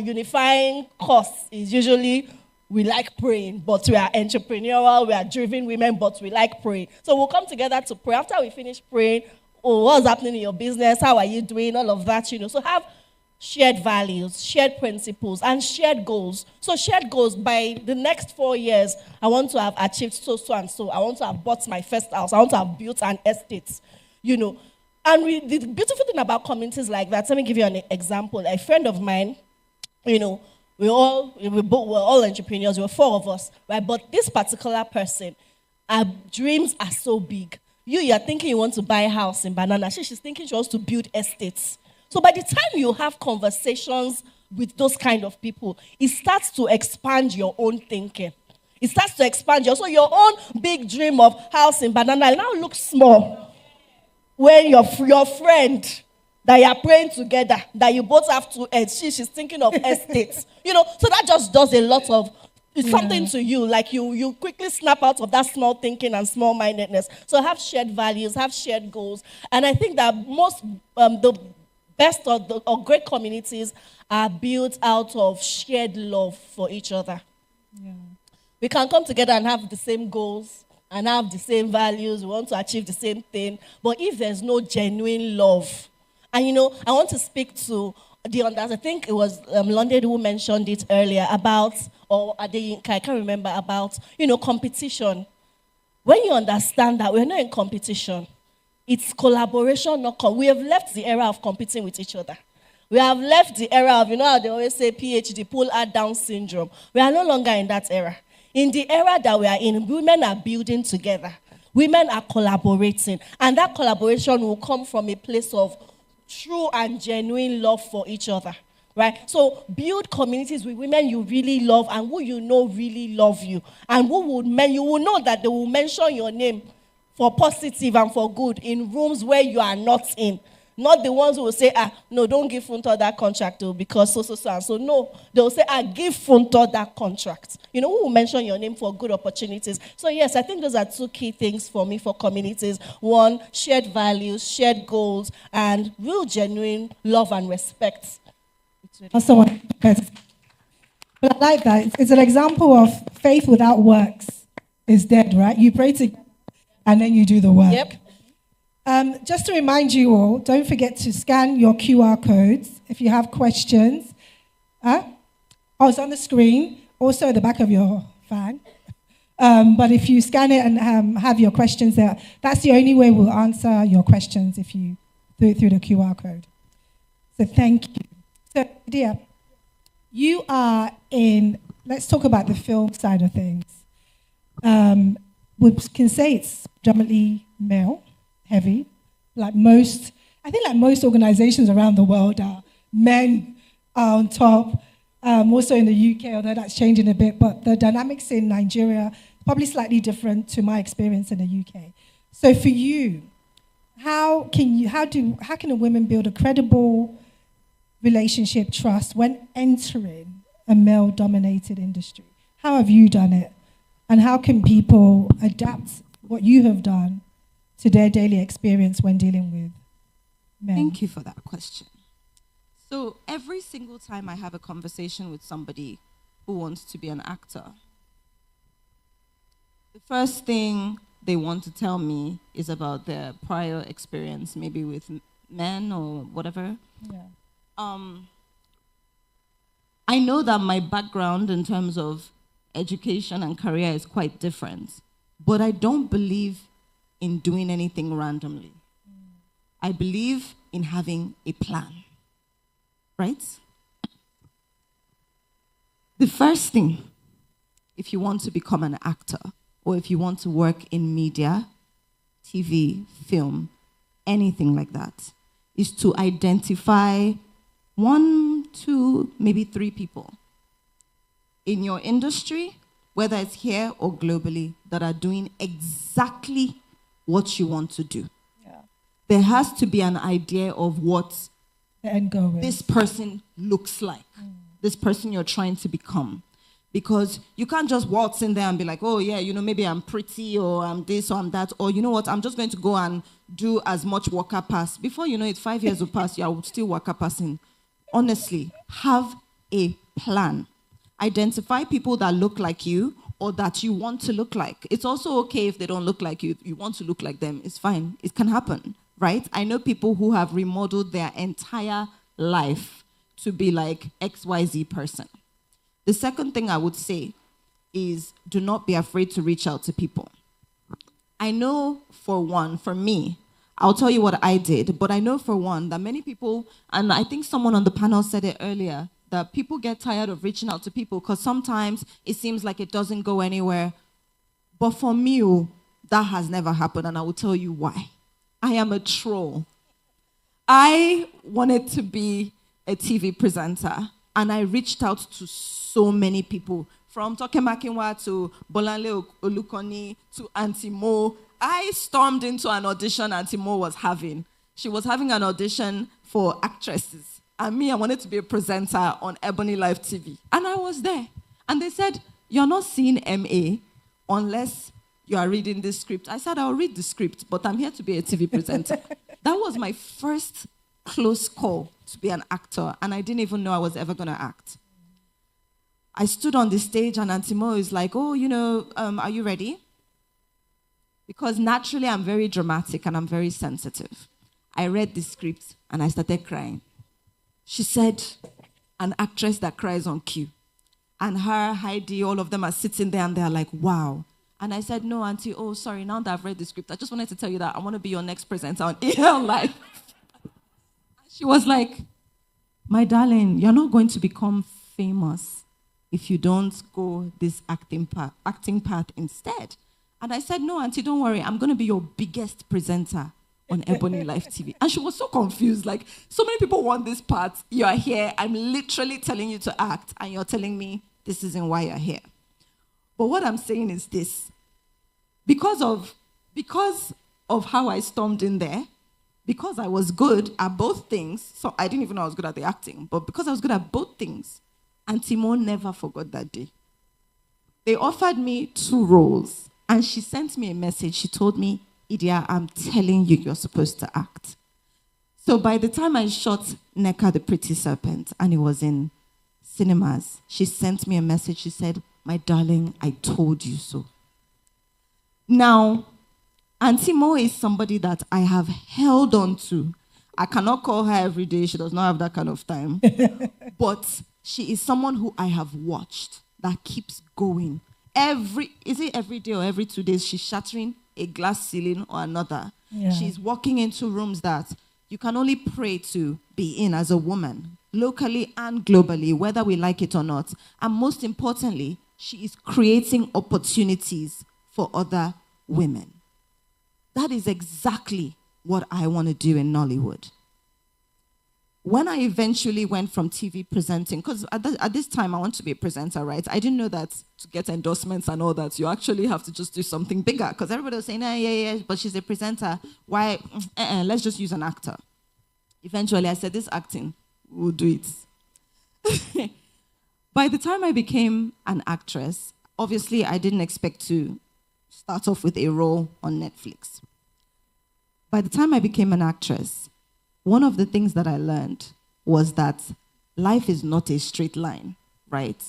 unifying cause is usually we like praying, but we are entrepreneurial, we are driven women, but we like praying. So we'll come together to pray. After we finish praying, oh, what's happening in your business? How are you doing? All of that, you know. So have shared values, shared principles, and shared goals. So shared goals, by the next 4 years, I want to have achieved so and so. I want to have bought my first house. I want to have built an estate, you know. And the beautiful thing about communities like that, let me give you an example. A friend of mine, you know, we're all entrepreneurs. We're 4 of us, right? But this particular person, our dreams are so big. You're thinking you want to buy a house in Banana. She's thinking she wants to build estates. So by the time you have conversations with those kind of people, it starts to expand your own thinking. It starts to expand so your own big dream of house in Banana now looks small when your friend that you are praying together, that you both have to she's thinking of estates. You know, so that just does a lot of something to you. Like you quickly snap out of that small thinking and small mindedness. So have shared values, have shared goals. And I think that most the best or great communities are built out of shared love for each other. Yeah. We can come together and have the same goals and have the same values. We want to achieve the same thing. But if there's no genuine love, and you know, I want to speak to the others. I think it was Londe who mentioned it earlier about, or Olayinka, I can't remember, about, you know, competition. When you understand that we're not in competition, it's collaboration, we have left the era of competing with each other. We have left the era of, you know how they always say PhD, pull-out Down syndrome. We are no longer in that era. In the era that we are in, women are building together. Women are collaborating. And that collaboration will come from a place of true and genuine love for each other. Right? So build communities with women you really love and who you know really love you. And you will know that they will mention your name for positive and for good in rooms where you are not in. Not the ones who will say, no, don't give Funto that contract because so and so. No, they will say, give Funto that contract. You know, who will mention your name for good opportunities. So yes, I think those are 2 key things for me for communities. 1, shared values, shared goals, and real genuine love and respect. But I like that. It's an example of faith without works is dead, right? You pray together and then you do the work. Yep. Just to remind you all, don't forget to scan your QR codes if you have questions. It's on the screen, also at the back of your fan. But if you scan it and have your questions there, that's the only way we'll answer your questions if you do it through the QR code. So thank you. So, Idia, you are let's talk about the film side of things. We can say it's predominantly male. Heavy, like most organizations around the world are men are on top. Also in the UK, although that's changing a bit, but the dynamics in Nigeria probably slightly different to my experience in the UK. So for you, how can a woman build a credible relationship trust when entering a male-dominated industry? How have you done it, and how can people adapt what you have done to their daily experience when dealing with men? Thank you for that question. So every single time I have a conversation with somebody who wants to be an actor, the first thing they want to tell me is about their prior experience, maybe with men or whatever. Yeah. I know that my background in terms of education and career is quite different, but I don't believe in doing anything randomly. I believe in having a plan, right? The first thing, if you want to become an actor, or if you want to work in media, TV, film, anything like that, is to identify 1, 2, maybe 3 people in your industry, whether it's here or globally, that are doing exactly what you want to do. Yeah. There has to be an idea of what The end goal is. this person looks like, this person you're trying to become. Because you can't just waltz in there and be like, oh yeah, maybe I'm pretty, or I'm this, or I'm that, or you know what, I'm just going to go and do as much waka pass. Before you know it, 5 years will pass, I would still waka passing. Honestly, have a plan. Identify people that look like you or that you want to look like. It's also okay if they don't look like you. If you want to look like them, it's fine. It can happen, right? I know people who have remodeled their entire life to be like XYZ person. The second thing I would say is do not be afraid to reach out to people. I know for one, for me, I'll tell you what I did, but I know for one that many people, and I think someone on the panel said it earlier, that people get tired of reaching out to people because sometimes it seems like it doesn't go anywhere. But for me, that has never happened, and I will tell you why. I am a troll. I wanted to be a TV presenter, and I reached out to so many people, from Toke Makinwa to Bolanle Olukoni to Auntie Mo. I stormed into an audition Auntie Mo was having. She was having an audition for actresses. And me, I wanted to be a presenter on Ebony Live TV. And I was there. And they said, you're not seeing MA unless you are reading this script. I said, I'll read the script, but I'm here to be a TV presenter. That was my first close call to be an actor. And I didn't even know I was ever going to act. I stood on the stage and Auntie Mo is like, oh, are you ready? Because naturally I'm very dramatic and I'm very sensitive. I read the script and I started crying. She said, an actress that cries on cue. And her, Heidi, all of them are sitting there and they're like, wow. And I said, no, Auntie, oh, sorry, now that I've read the script, I just wanted to tell you that I want to be your next presenter on EL Live. She was like, my darling, you're not going to become famous if you don't go this acting path instead. And I said, no, Auntie, don't worry. I'm going to be your biggest presenter on Ebony Live TV. And she was so confused. Like, so many people want this part. You are here. I'm literally telling you to act. And you're telling me this isn't why you're here. But what I'm saying is this. Because of how I stormed in there, because I was good at both things, so I didn't even know I was good at the acting, but because I was good at both things, Auntie Mo never forgot that day. They offered me 2 roles. And she sent me a message. She told me, Idia, I'm telling you, you're supposed to act. So by the time I shot Neka the Pretty Serpent, and it was in cinemas, she sent me a message. She said, my darling, I told you so. Now, Auntie Mo is somebody that I have held on to. I cannot call her every day. She does not have that kind of time. But she is someone who I have watched that keeps going. Every day or every 2 days, she's shattering a glass ceiling or another. Yeah. She's walking into rooms that you can only pray to be in as a woman, locally and globally, whether we like it or not. And most importantly, she is creating opportunities for other women. That is exactly what I want to do in Nollywood. When I eventually went from TV presenting, because at this time I want to be a presenter, right? I didn't know that to get endorsements and all that, you actually have to just do something bigger. Because everybody was saying, yeah, but she's a presenter. Why? Let's just use an actor. Eventually I said, this acting, we'll do it. By the time I became an actress, obviously I didn't expect to start off with a role on Netflix. By the time I became an actress, one of the things that I learned was that life is not a straight line, right?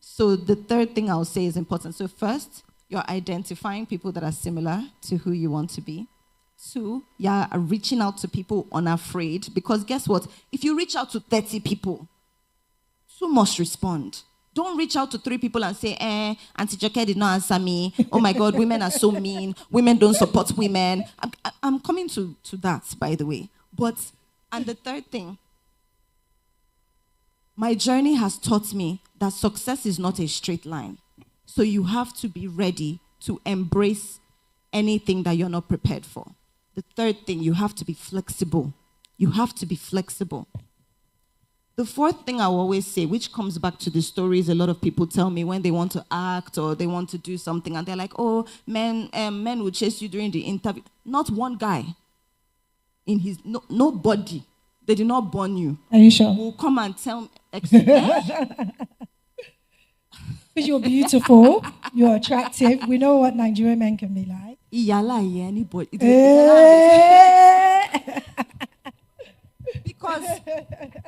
So the third thing I'll say is important. So first, you're identifying people that are similar to who you want to be. 2, you're reaching out to people unafraid, because guess what? If you reach out to 30 people, 2 must respond. Don't reach out to 3 people and say, Auntie Joke did not answer me. Oh my God, women are so mean. Women don't support women. I'm coming to that, by the way. And the third thing, my journey has taught me that success is not a straight line. So you have to be ready to embrace anything that you're not prepared for. The third thing, you have to be flexible. You have to be flexible. The fourth thing I will always say, which comes back to the stories a lot of people tell me when they want to act or they want to do something, and they're like, oh, men will chase you during the interview. Not one guy. Nobody. They did not born you. Are you sure? Will come and tell me. Because you're beautiful, you're attractive. We know what Nigerian men can be like. Anybody. Because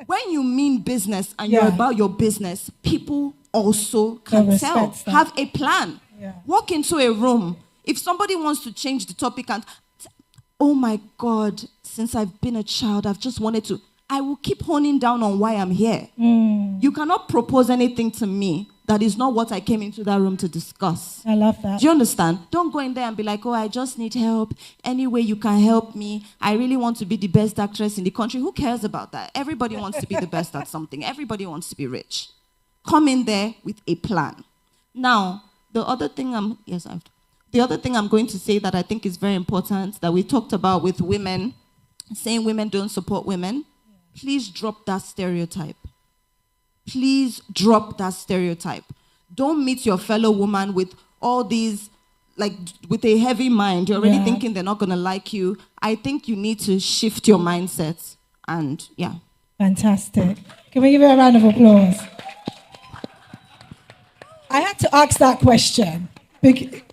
when you mean business and you're about your business, people also can tell. Have a plan. Yeah. Walk into a room. If somebody wants to change the topic and, oh my God, since I've been a child, I've just wanted to, I will keep honing down on why I'm here. You cannot propose anything to me that is not what I came into that room to discuss. I love that. Do you understand? Don't go in there and be like, oh, I just need help. Any way you can help me. I really want to be the best actress in the country. Who cares about that? Everybody wants to be the best at something. Everybody wants to be rich. Come in there with a plan. Now, the other thing I'm going to say that I think is very important that we talked about with women, saying women don't support women. Please drop that stereotype. Please drop that stereotype. Don't meet your fellow woman with all these, like, with a heavy mind. You're already thinking they're not going to like you. I think you need to shift your mindset. And, yeah. Fantastic. Can we give her a round of applause? I had to ask that question because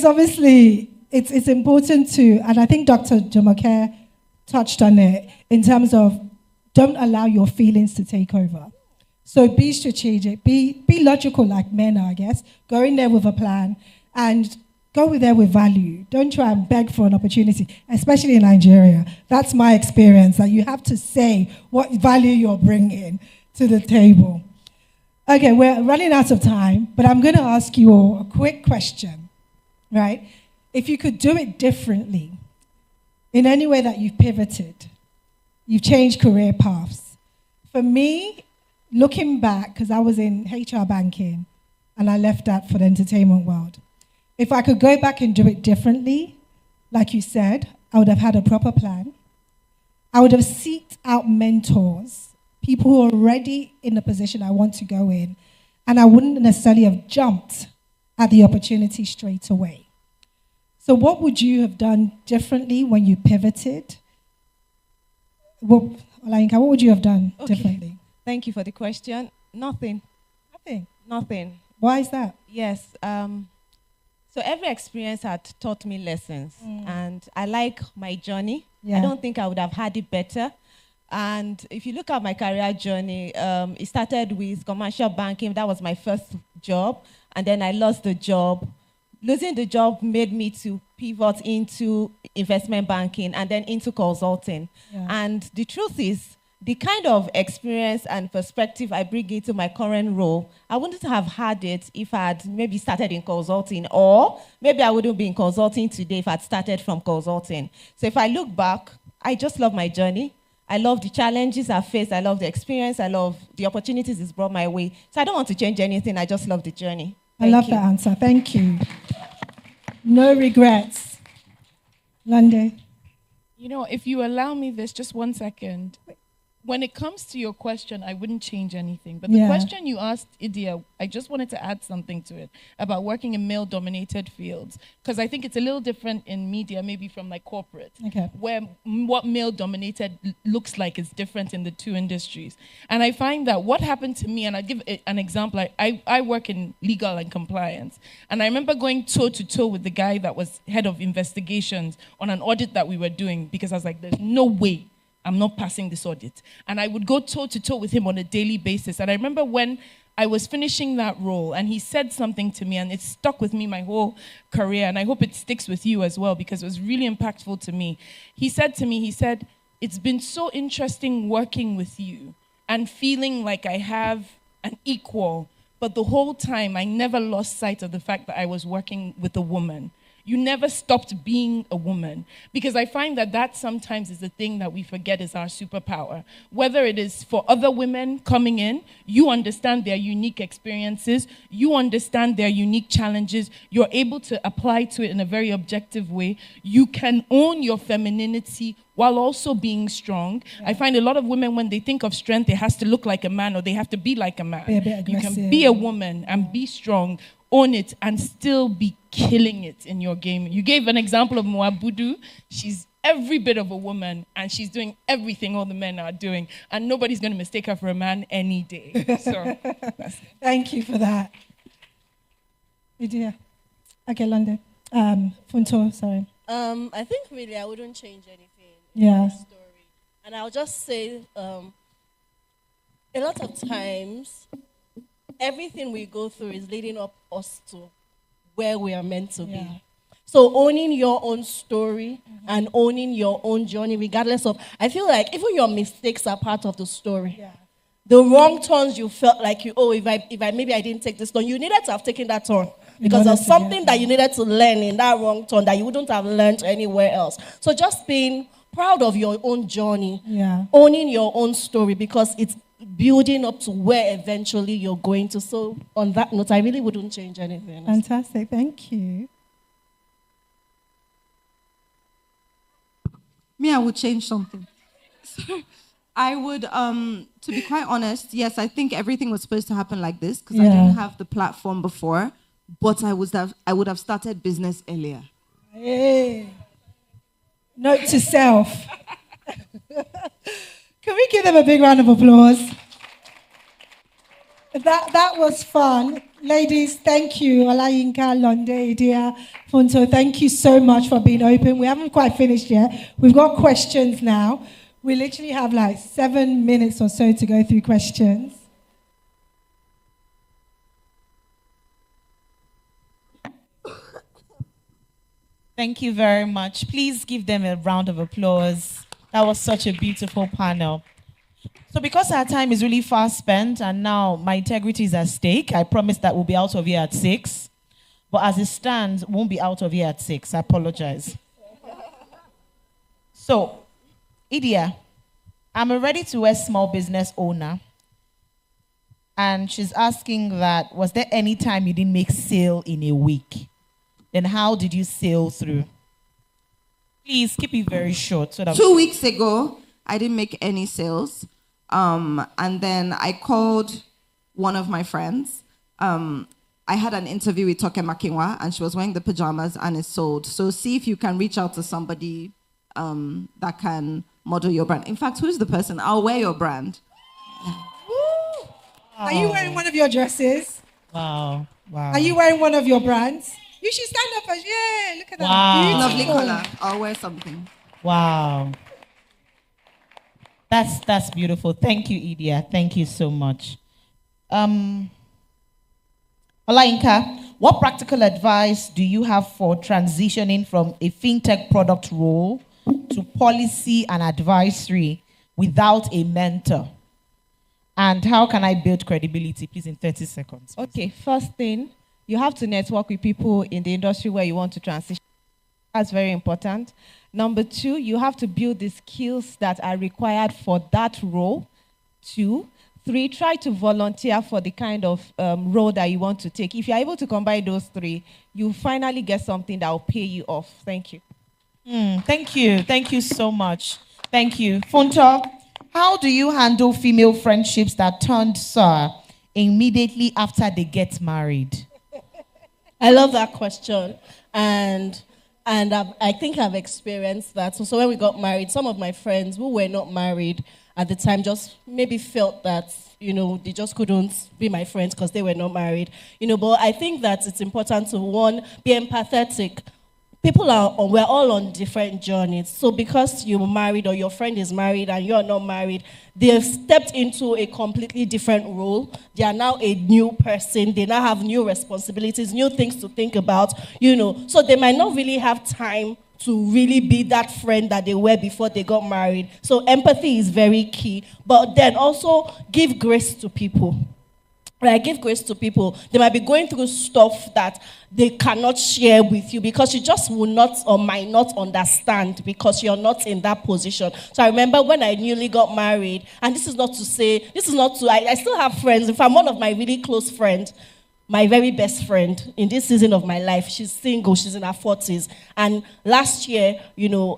obviously it's important to, and I think Dr. Jumoke touched on it in terms of don't allow your feelings to take over. So be strategic, be logical like men are, I guess. Go in there with a plan and go there with value. Don't try and beg for an opportunity, especially in Nigeria. That's my experience, that you have to say what value you're bringing to the table. Okay, we're running out of time, but I'm going to ask you all a quick question, right? If you could do it differently, in any way that you've pivoted, you've changed career paths. For me, looking back, because I was in HR banking and I left that for the entertainment world. If I could go back and do it differently, like you said, I would have had a proper plan. I would have sought out mentors, people who are already in the position I want to go in, and I wouldn't necessarily have jumped at the opportunity straight away. So what would you have done differently when you pivoted? Olayinka, what would you have done differently? Thank you for the question. Nothing. Why is that? Yes. So every experience had taught me lessons, and I like my journey. I don't think I would have had it better. And if you look at my career journey, it started with commercial banking. That was my first job, and then I lost the job. Losing the job made me to pivot into investment banking and then into consulting. Yeah. And the truth is, the kind of experience and perspective I bring into my current role, I wouldn't have had it if I had maybe started in consulting, or maybe I wouldn't be in consulting today if I'd started from consulting. So if I look back, I just love my journey. I love the challenges I faced. I love the experience. I love the opportunities it's brought my way. So I don't want to change anything. I just love the journey. I love that answer. Thank you. No regrets. Londe. You know, if you allow me this, just 1 second. When it comes to your question, I wouldn't change anything. But the question you asked, Idia, I just wanted to add something to it about working in male-dominated fields. Because I think it's a little different in media, maybe from like corporate, where what male-dominated looks like is different in the two industries. And I find that what happened to me, and I'll give an example. I work in legal and compliance. And I remember going toe-to-toe with the guy that was head of investigations on an audit that we were doing, because I was like, there's no way I'm not passing this audit. And I would go toe to toe with him on a daily basis. And I remember when I was finishing that role and he said something to me and it stuck with me my whole career. And I hope it sticks with you as well because it was really impactful to me. He said to me, it's been so interesting working with you and feeling like I have an equal. But the whole time, I never lost sight of the fact that I was working with a woman. You never stopped being a woman. Because I find that sometimes is the thing that we forget is our superpower. Whether it is for other women coming in, you understand their unique experiences, you understand their unique challenges, you're able to apply to it in a very objective way. You can own your femininity while also being strong. Yeah. I find a lot of women, when they think of strength, it has to look like a man or they have to be like a man. You can be a woman and be strong, own it, and still be killing it in your game. You gave an example of Mwabudu. She's every bit of a woman, and she's doing everything all the men are doing, and nobody's going to mistake her for a man any day. So, thank you for that. Idia. Okay, Londe. Funto, sorry. I think really I wouldn't change anything in the story. And I'll just say, a lot of times, everything we go through is leading up us to where we are meant to be. So owning your own story and owning your own journey, regardless of, I feel like even your mistakes are part of the story. Yeah. The wrong turns you felt like if I maybe I didn't take this turn, you needed to have taken that turn because there's something that you needed to learn in that wrong turn that you wouldn't have learned anywhere else. So just being proud of your own journey, owning your own story because it's building up to where eventually you're going to. So on that note, I really wouldn't change anything. Fantastic, thank you. Me, I would change something. I would, to be quite honest, yes, I think everything was supposed to happen like this because I didn't have the platform before, but I would have started business earlier. Hey. Note to self. Can we give them a big round of applause? That was fun. Ladies, thank you. Olayinka, Londe, Idia, Funto, thank you so much for being open. We haven't quite finished yet. We've got questions now. We literally have like 7 minutes or so to go through questions. Thank you very much. Please give them a round of applause. That was such a beautiful panel. So because our time is really fast spent and now my integrity is at stake, I promise that we'll be out of here at 6. But as it stands, won't be out of here at 6. I apologize. So, Idia, I'm a ready-to-wear small business owner. And she's asking that, was there any time you didn't make sale in a week? Then how did you sail through? Please keep it very short. So that 2 weeks ago, I didn't make any sales. And then I called one of my friends. I had an interview with Toke Makinwa, and she was wearing the pajamas, and it sold. So see if you can reach out to somebody that can model your brand. In fact, who's the person? I'll wear your brand. Woo! Are you wearing one of your dresses? Wow. Are you wearing one of your brands? You should stand up and look at that. Wow. Lovely color. I'll wear something. Wow. That's beautiful. Thank you, Idia. Thank you so much. Olayinka, what practical advice do you have for transitioning from a fintech product role to policy and advisory without a mentor? And how can I build credibility, please, in 30 seconds? Please. Okay, first thing, you have to network with people in the industry where you want to transition. That's very important. Number 2, you have to build the skills that are required for that role. 2, 3, try to volunteer for the kind of role that you want to take. If you're able to combine those 3, you finally get something that will pay you off. Thank you. Thank you. Thank you so much. Thank you. Funto, how do you handle female friendships that turned sour immediately after they get married? I love that question. And I think I've experienced that. So when we got married, some of my friends who were not married at the time just maybe felt that, they just couldn't be my friends because they were not married. But I think that it's important to, 1, be empathetic. we're all on different journeys. So because you're married or your friend is married and you're not married, they've stepped into a completely different role. They are now a new person. They now have new responsibilities, new things to think about, So they might not really have time to really be that friend that they were before they got married. So empathy is very key. But then also give grace to people. Right, give grace to people. They might be going through stuff that they cannot share with you because you just will not or might not understand because you're not in that position. So I remember when I newly got married, and I still have friends. In fact, one of my really close friends, my very best friend in this season of my life, she's single, she's in her 40s. And last year,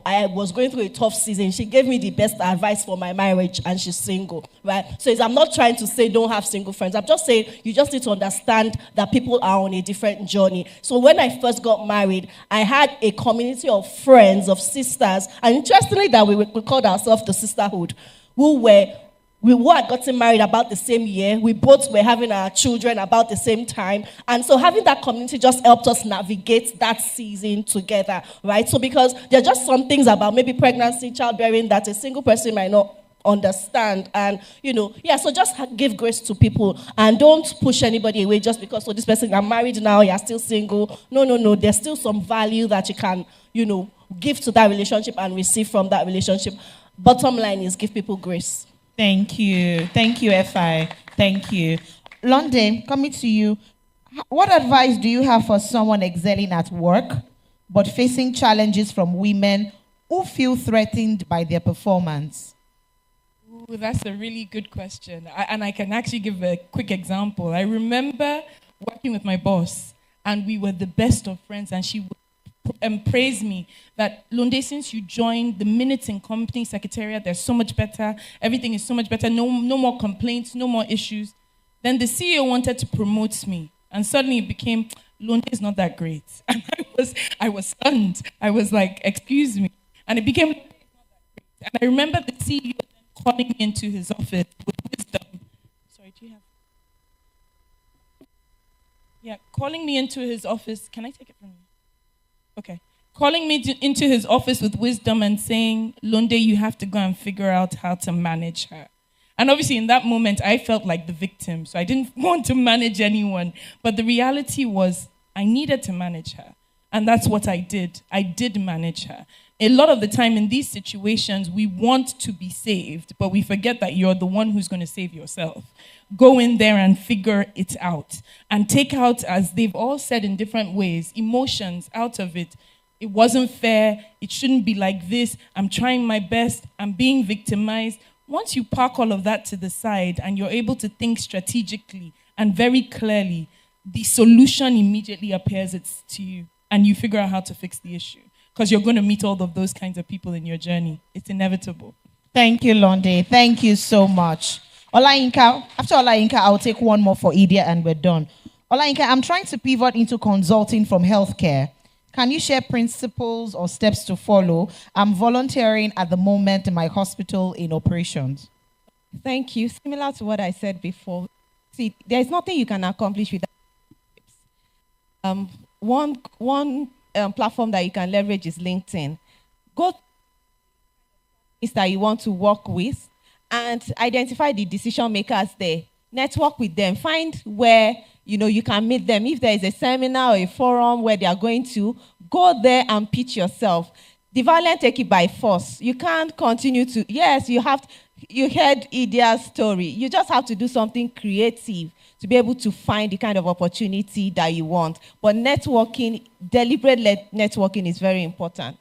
I was going through a tough season. She gave me the best advice for my marriage, and she's single, right? So I'm not trying to say don't have single friends. I'm just saying you just need to understand that people are on a different journey. So when I first got married, I had a community of friends, of sisters, and interestingly that we called ourselves the Sisterhood, who had gotten married about the same year. We both were having our children about the same time. And so having that community just helped us navigate that season together, right? So because there are just some things about maybe pregnancy, childbearing that a single person might not understand. And, so just give grace to people and don't push anybody away just because, this person, I'm married now, you're still single. No. There's still some value that you can, give to that relationship and receive from that relationship. Bottom line is give people grace. Thank you, FI. Thank you. Londe, coming to you. What advice do you have for someone excelling at work but facing challenges from women who feel threatened by their performance? Ooh, that's a really good question. And I can actually give a quick example. I remember working with my boss, and we were the best of friends, and she would praise me that, Londe, since you joined, the minutes in company secretariat, they're so much better. Everything is so much better. No more complaints, no more issues. Then the CEO wanted to promote me, and suddenly it became, Londe is not that great. And I was stunned. I was like, excuse me. And it became, Londe is not that great. And I remember the CEO calling me into his office with wisdom. Sorry, do you have? Yeah, calling me into his office. Can I take it from you? Okay. Calling me into his office with wisdom and saying, Londe, you have to go and figure out how to manage her. And obviously in that moment, I felt like the victim. So I didn't want to manage anyone. But the reality was I needed to manage her. And that's what I did. I did manage her. A lot of the time in these situations, we want to be saved, but we forget that you're the one who's going to save yourself. Go in there and figure it out. And take out, as they've all said in different ways, emotions out of it. It wasn't fair. It shouldn't be like this. I'm trying my best. I'm being victimized. Once you park all of that to the side and you're able to think strategically and very clearly, the solution immediately appears to you. And you figure out how to fix the issue. Because you're going to meet all of those kinds of people in your journey. It's inevitable. Thank you, Londe. Thank you so much. Olayinka, after Olayinka, I'll take one more for Idia and we're done. Olayinka, I'm trying to pivot into consulting from healthcare. Can you share principles or steps to follow? I'm volunteering at the moment in my hospital in operations. Thank you. Similar to what I said before. See, there's nothing you can accomplish without one platform that you can leverage is LinkedIn. Go to that you want to work with and identify the decision makers there. Network with them. Find where you can meet them. If there is a seminar or a forum where they are going to, go there and pitch yourself. The violent take it by force. You can't continue to, yes, you heard Idia's story. You just have to do something creative to be able to find the kind of opportunity that you want. But networking, deliberate networking is very important.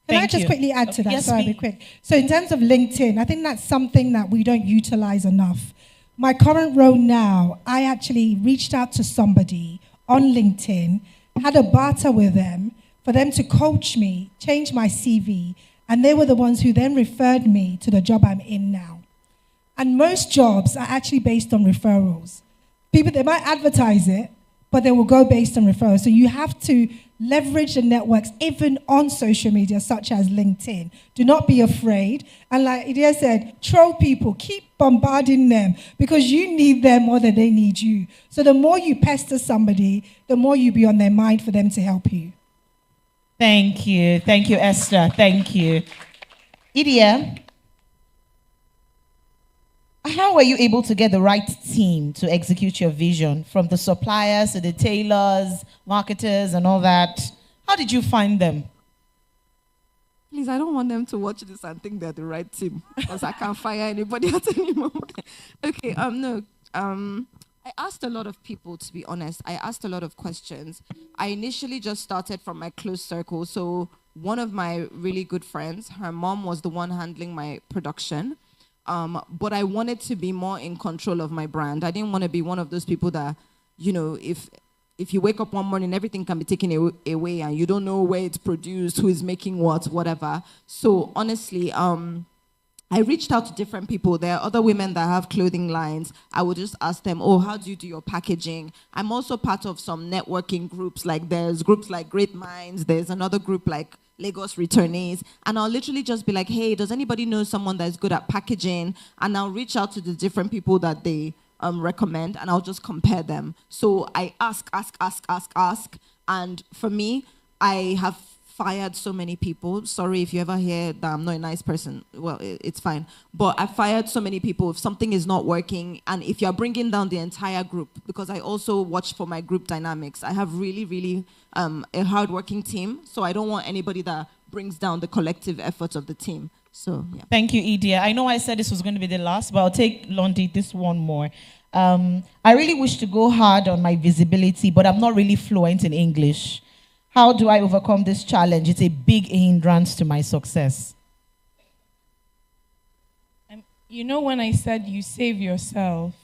Can I just quickly add to that? Yes, Sorry, I'll be quick. So in terms of LinkedIn, I think that's something that we don't utilize enough. My current role now, I actually reached out to somebody on LinkedIn, had a barter with them for them to coach me, change my CV, and they were the ones who then referred me to the job I'm in now. And most jobs are actually based on referrals. People, they might advertise it, but they will go based on referrals. So you have to leverage the networks, even on social media, such as LinkedIn. Do not be afraid. And like Idia said, troll people, keep bombarding them, because you need them more than they need you. So the more you pester somebody, the more you be on their mind for them to help you. Thank you. Thank you, Esther. Thank you. Idia, how were you able to get the right team to execute your vision, from the suppliers to the tailors, marketers, and all that? How did you find them? Please, I don't want them to watch this and think they're the right team, because I can't fire anybody at any moment. Okay, no. I asked a lot of people, to be honest. I asked a lot of questions. I initially just started from my close circle. So one of my really good friends, her mom was the one handling my production. But I wanted to be more in control of my brand. I didn't want to be one of those people that, you know, if you wake up one morning, everything can be taken away and you don't know where it's produced, who is making what, whatever. So honestly, I reached out to different people. There are other women that have clothing lines. I would just ask them, oh, how do you do your packaging? I'm also part of some networking groups. Like there's groups like Great Minds. There's another group like Lagos Returnees. And I'll literally just be like, hey, does anybody know someone that's good at packaging? And I'll reach out to the different people that they recommend, and I'll just compare them. So I ask. And for me, I have fired so many people. Sorry if you ever hear that I'm not a nice person. Well, it's fine. But I fired so many people if something is not working, and if you're bringing down the entire group, because I also watch for my group dynamics. I have really a hardworking team, so I don't want anybody that brings down the collective efforts of the team. So, yeah. Thank you, Idia. I know I said this was going to be the last, but I'll take Londe this one more. I really wish to go hard on my visibility, but I'm not really fluent in English. How do I overcome this challenge? It's a big hindrance to my success. You know, when I said you save yourself,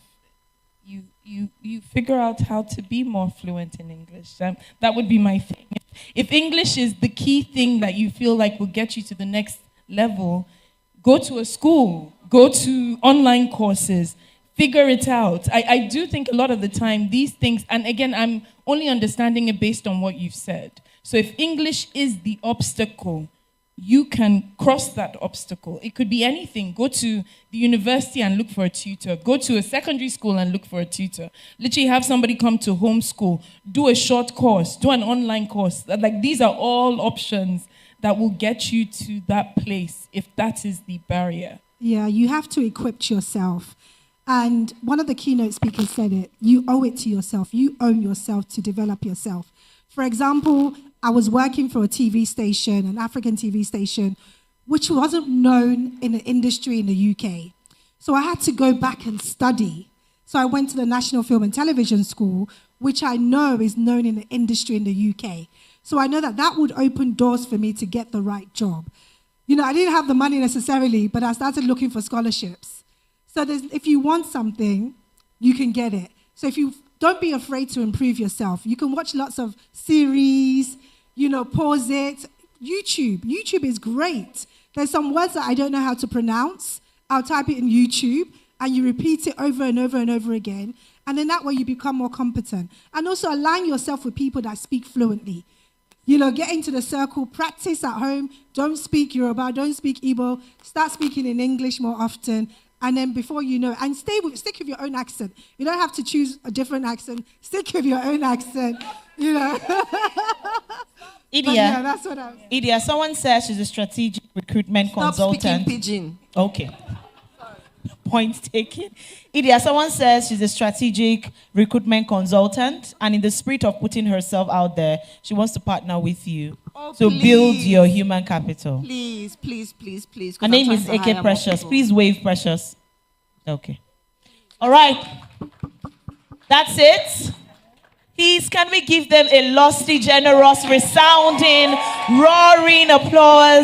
you figure out how to be more fluent in English. That would be my thing. If English is the key thing that you feel like will get you to the next level, go to a school, go to online courses, figure it out. I do think a lot of the time these things, and again, I'm only understanding it based on what you've said. So if English is the obstacle, you can cross that obstacle. It could be anything. Go to the university and look for a tutor. Go to a secondary school and look for a tutor. Literally have somebody come to homeschool. Do a short course. Do an online course. Like, these are all options that will get you to that place if that is the barrier. Yeah, you have to equip yourself. And one of the keynote speakers said it, you owe it to yourself. You own yourself to develop yourself. For example, I was working for a TV station, an African TV station, which wasn't known in the industry in the UK. So I had to go back and study. So I went to the National Film and Television School, which I know is known in the industry in the UK. So I know that that would open doors for me to get the right job. You know, I didn't have the money necessarily, but I started looking for scholarships. So if you want something, you can get it. So don't be afraid to improve yourself. You can watch lots of series, you know, pause it. YouTube is great. There's some words that I don't know how to pronounce. I'll type it in YouTube, and you repeat it over and over and over again. And then that way you become more competent. And also align yourself with people that speak fluently. You know, get into the circle, practice at home. Don't speak Yoruba, don't speak Igbo. Start speaking in English more often. And then before you know, and stick with your own accent. You don't have to choose a different accent. Stick with your own accent, you know. Idia, yeah, that's what I'm... Idia, someone says she's a strategic recruitment consultant. Stop speaking pidgin. Okay. Point taken. Idia, someone says she's a strategic recruitment consultant, and in the spirit of putting herself out there, she wants to partner with you to build your human capital. Please. Her name is AK Precious. Please wave Precious. Okay. All right. That's it. Please, can we give them a lusty, generous, resounding, roaring applause?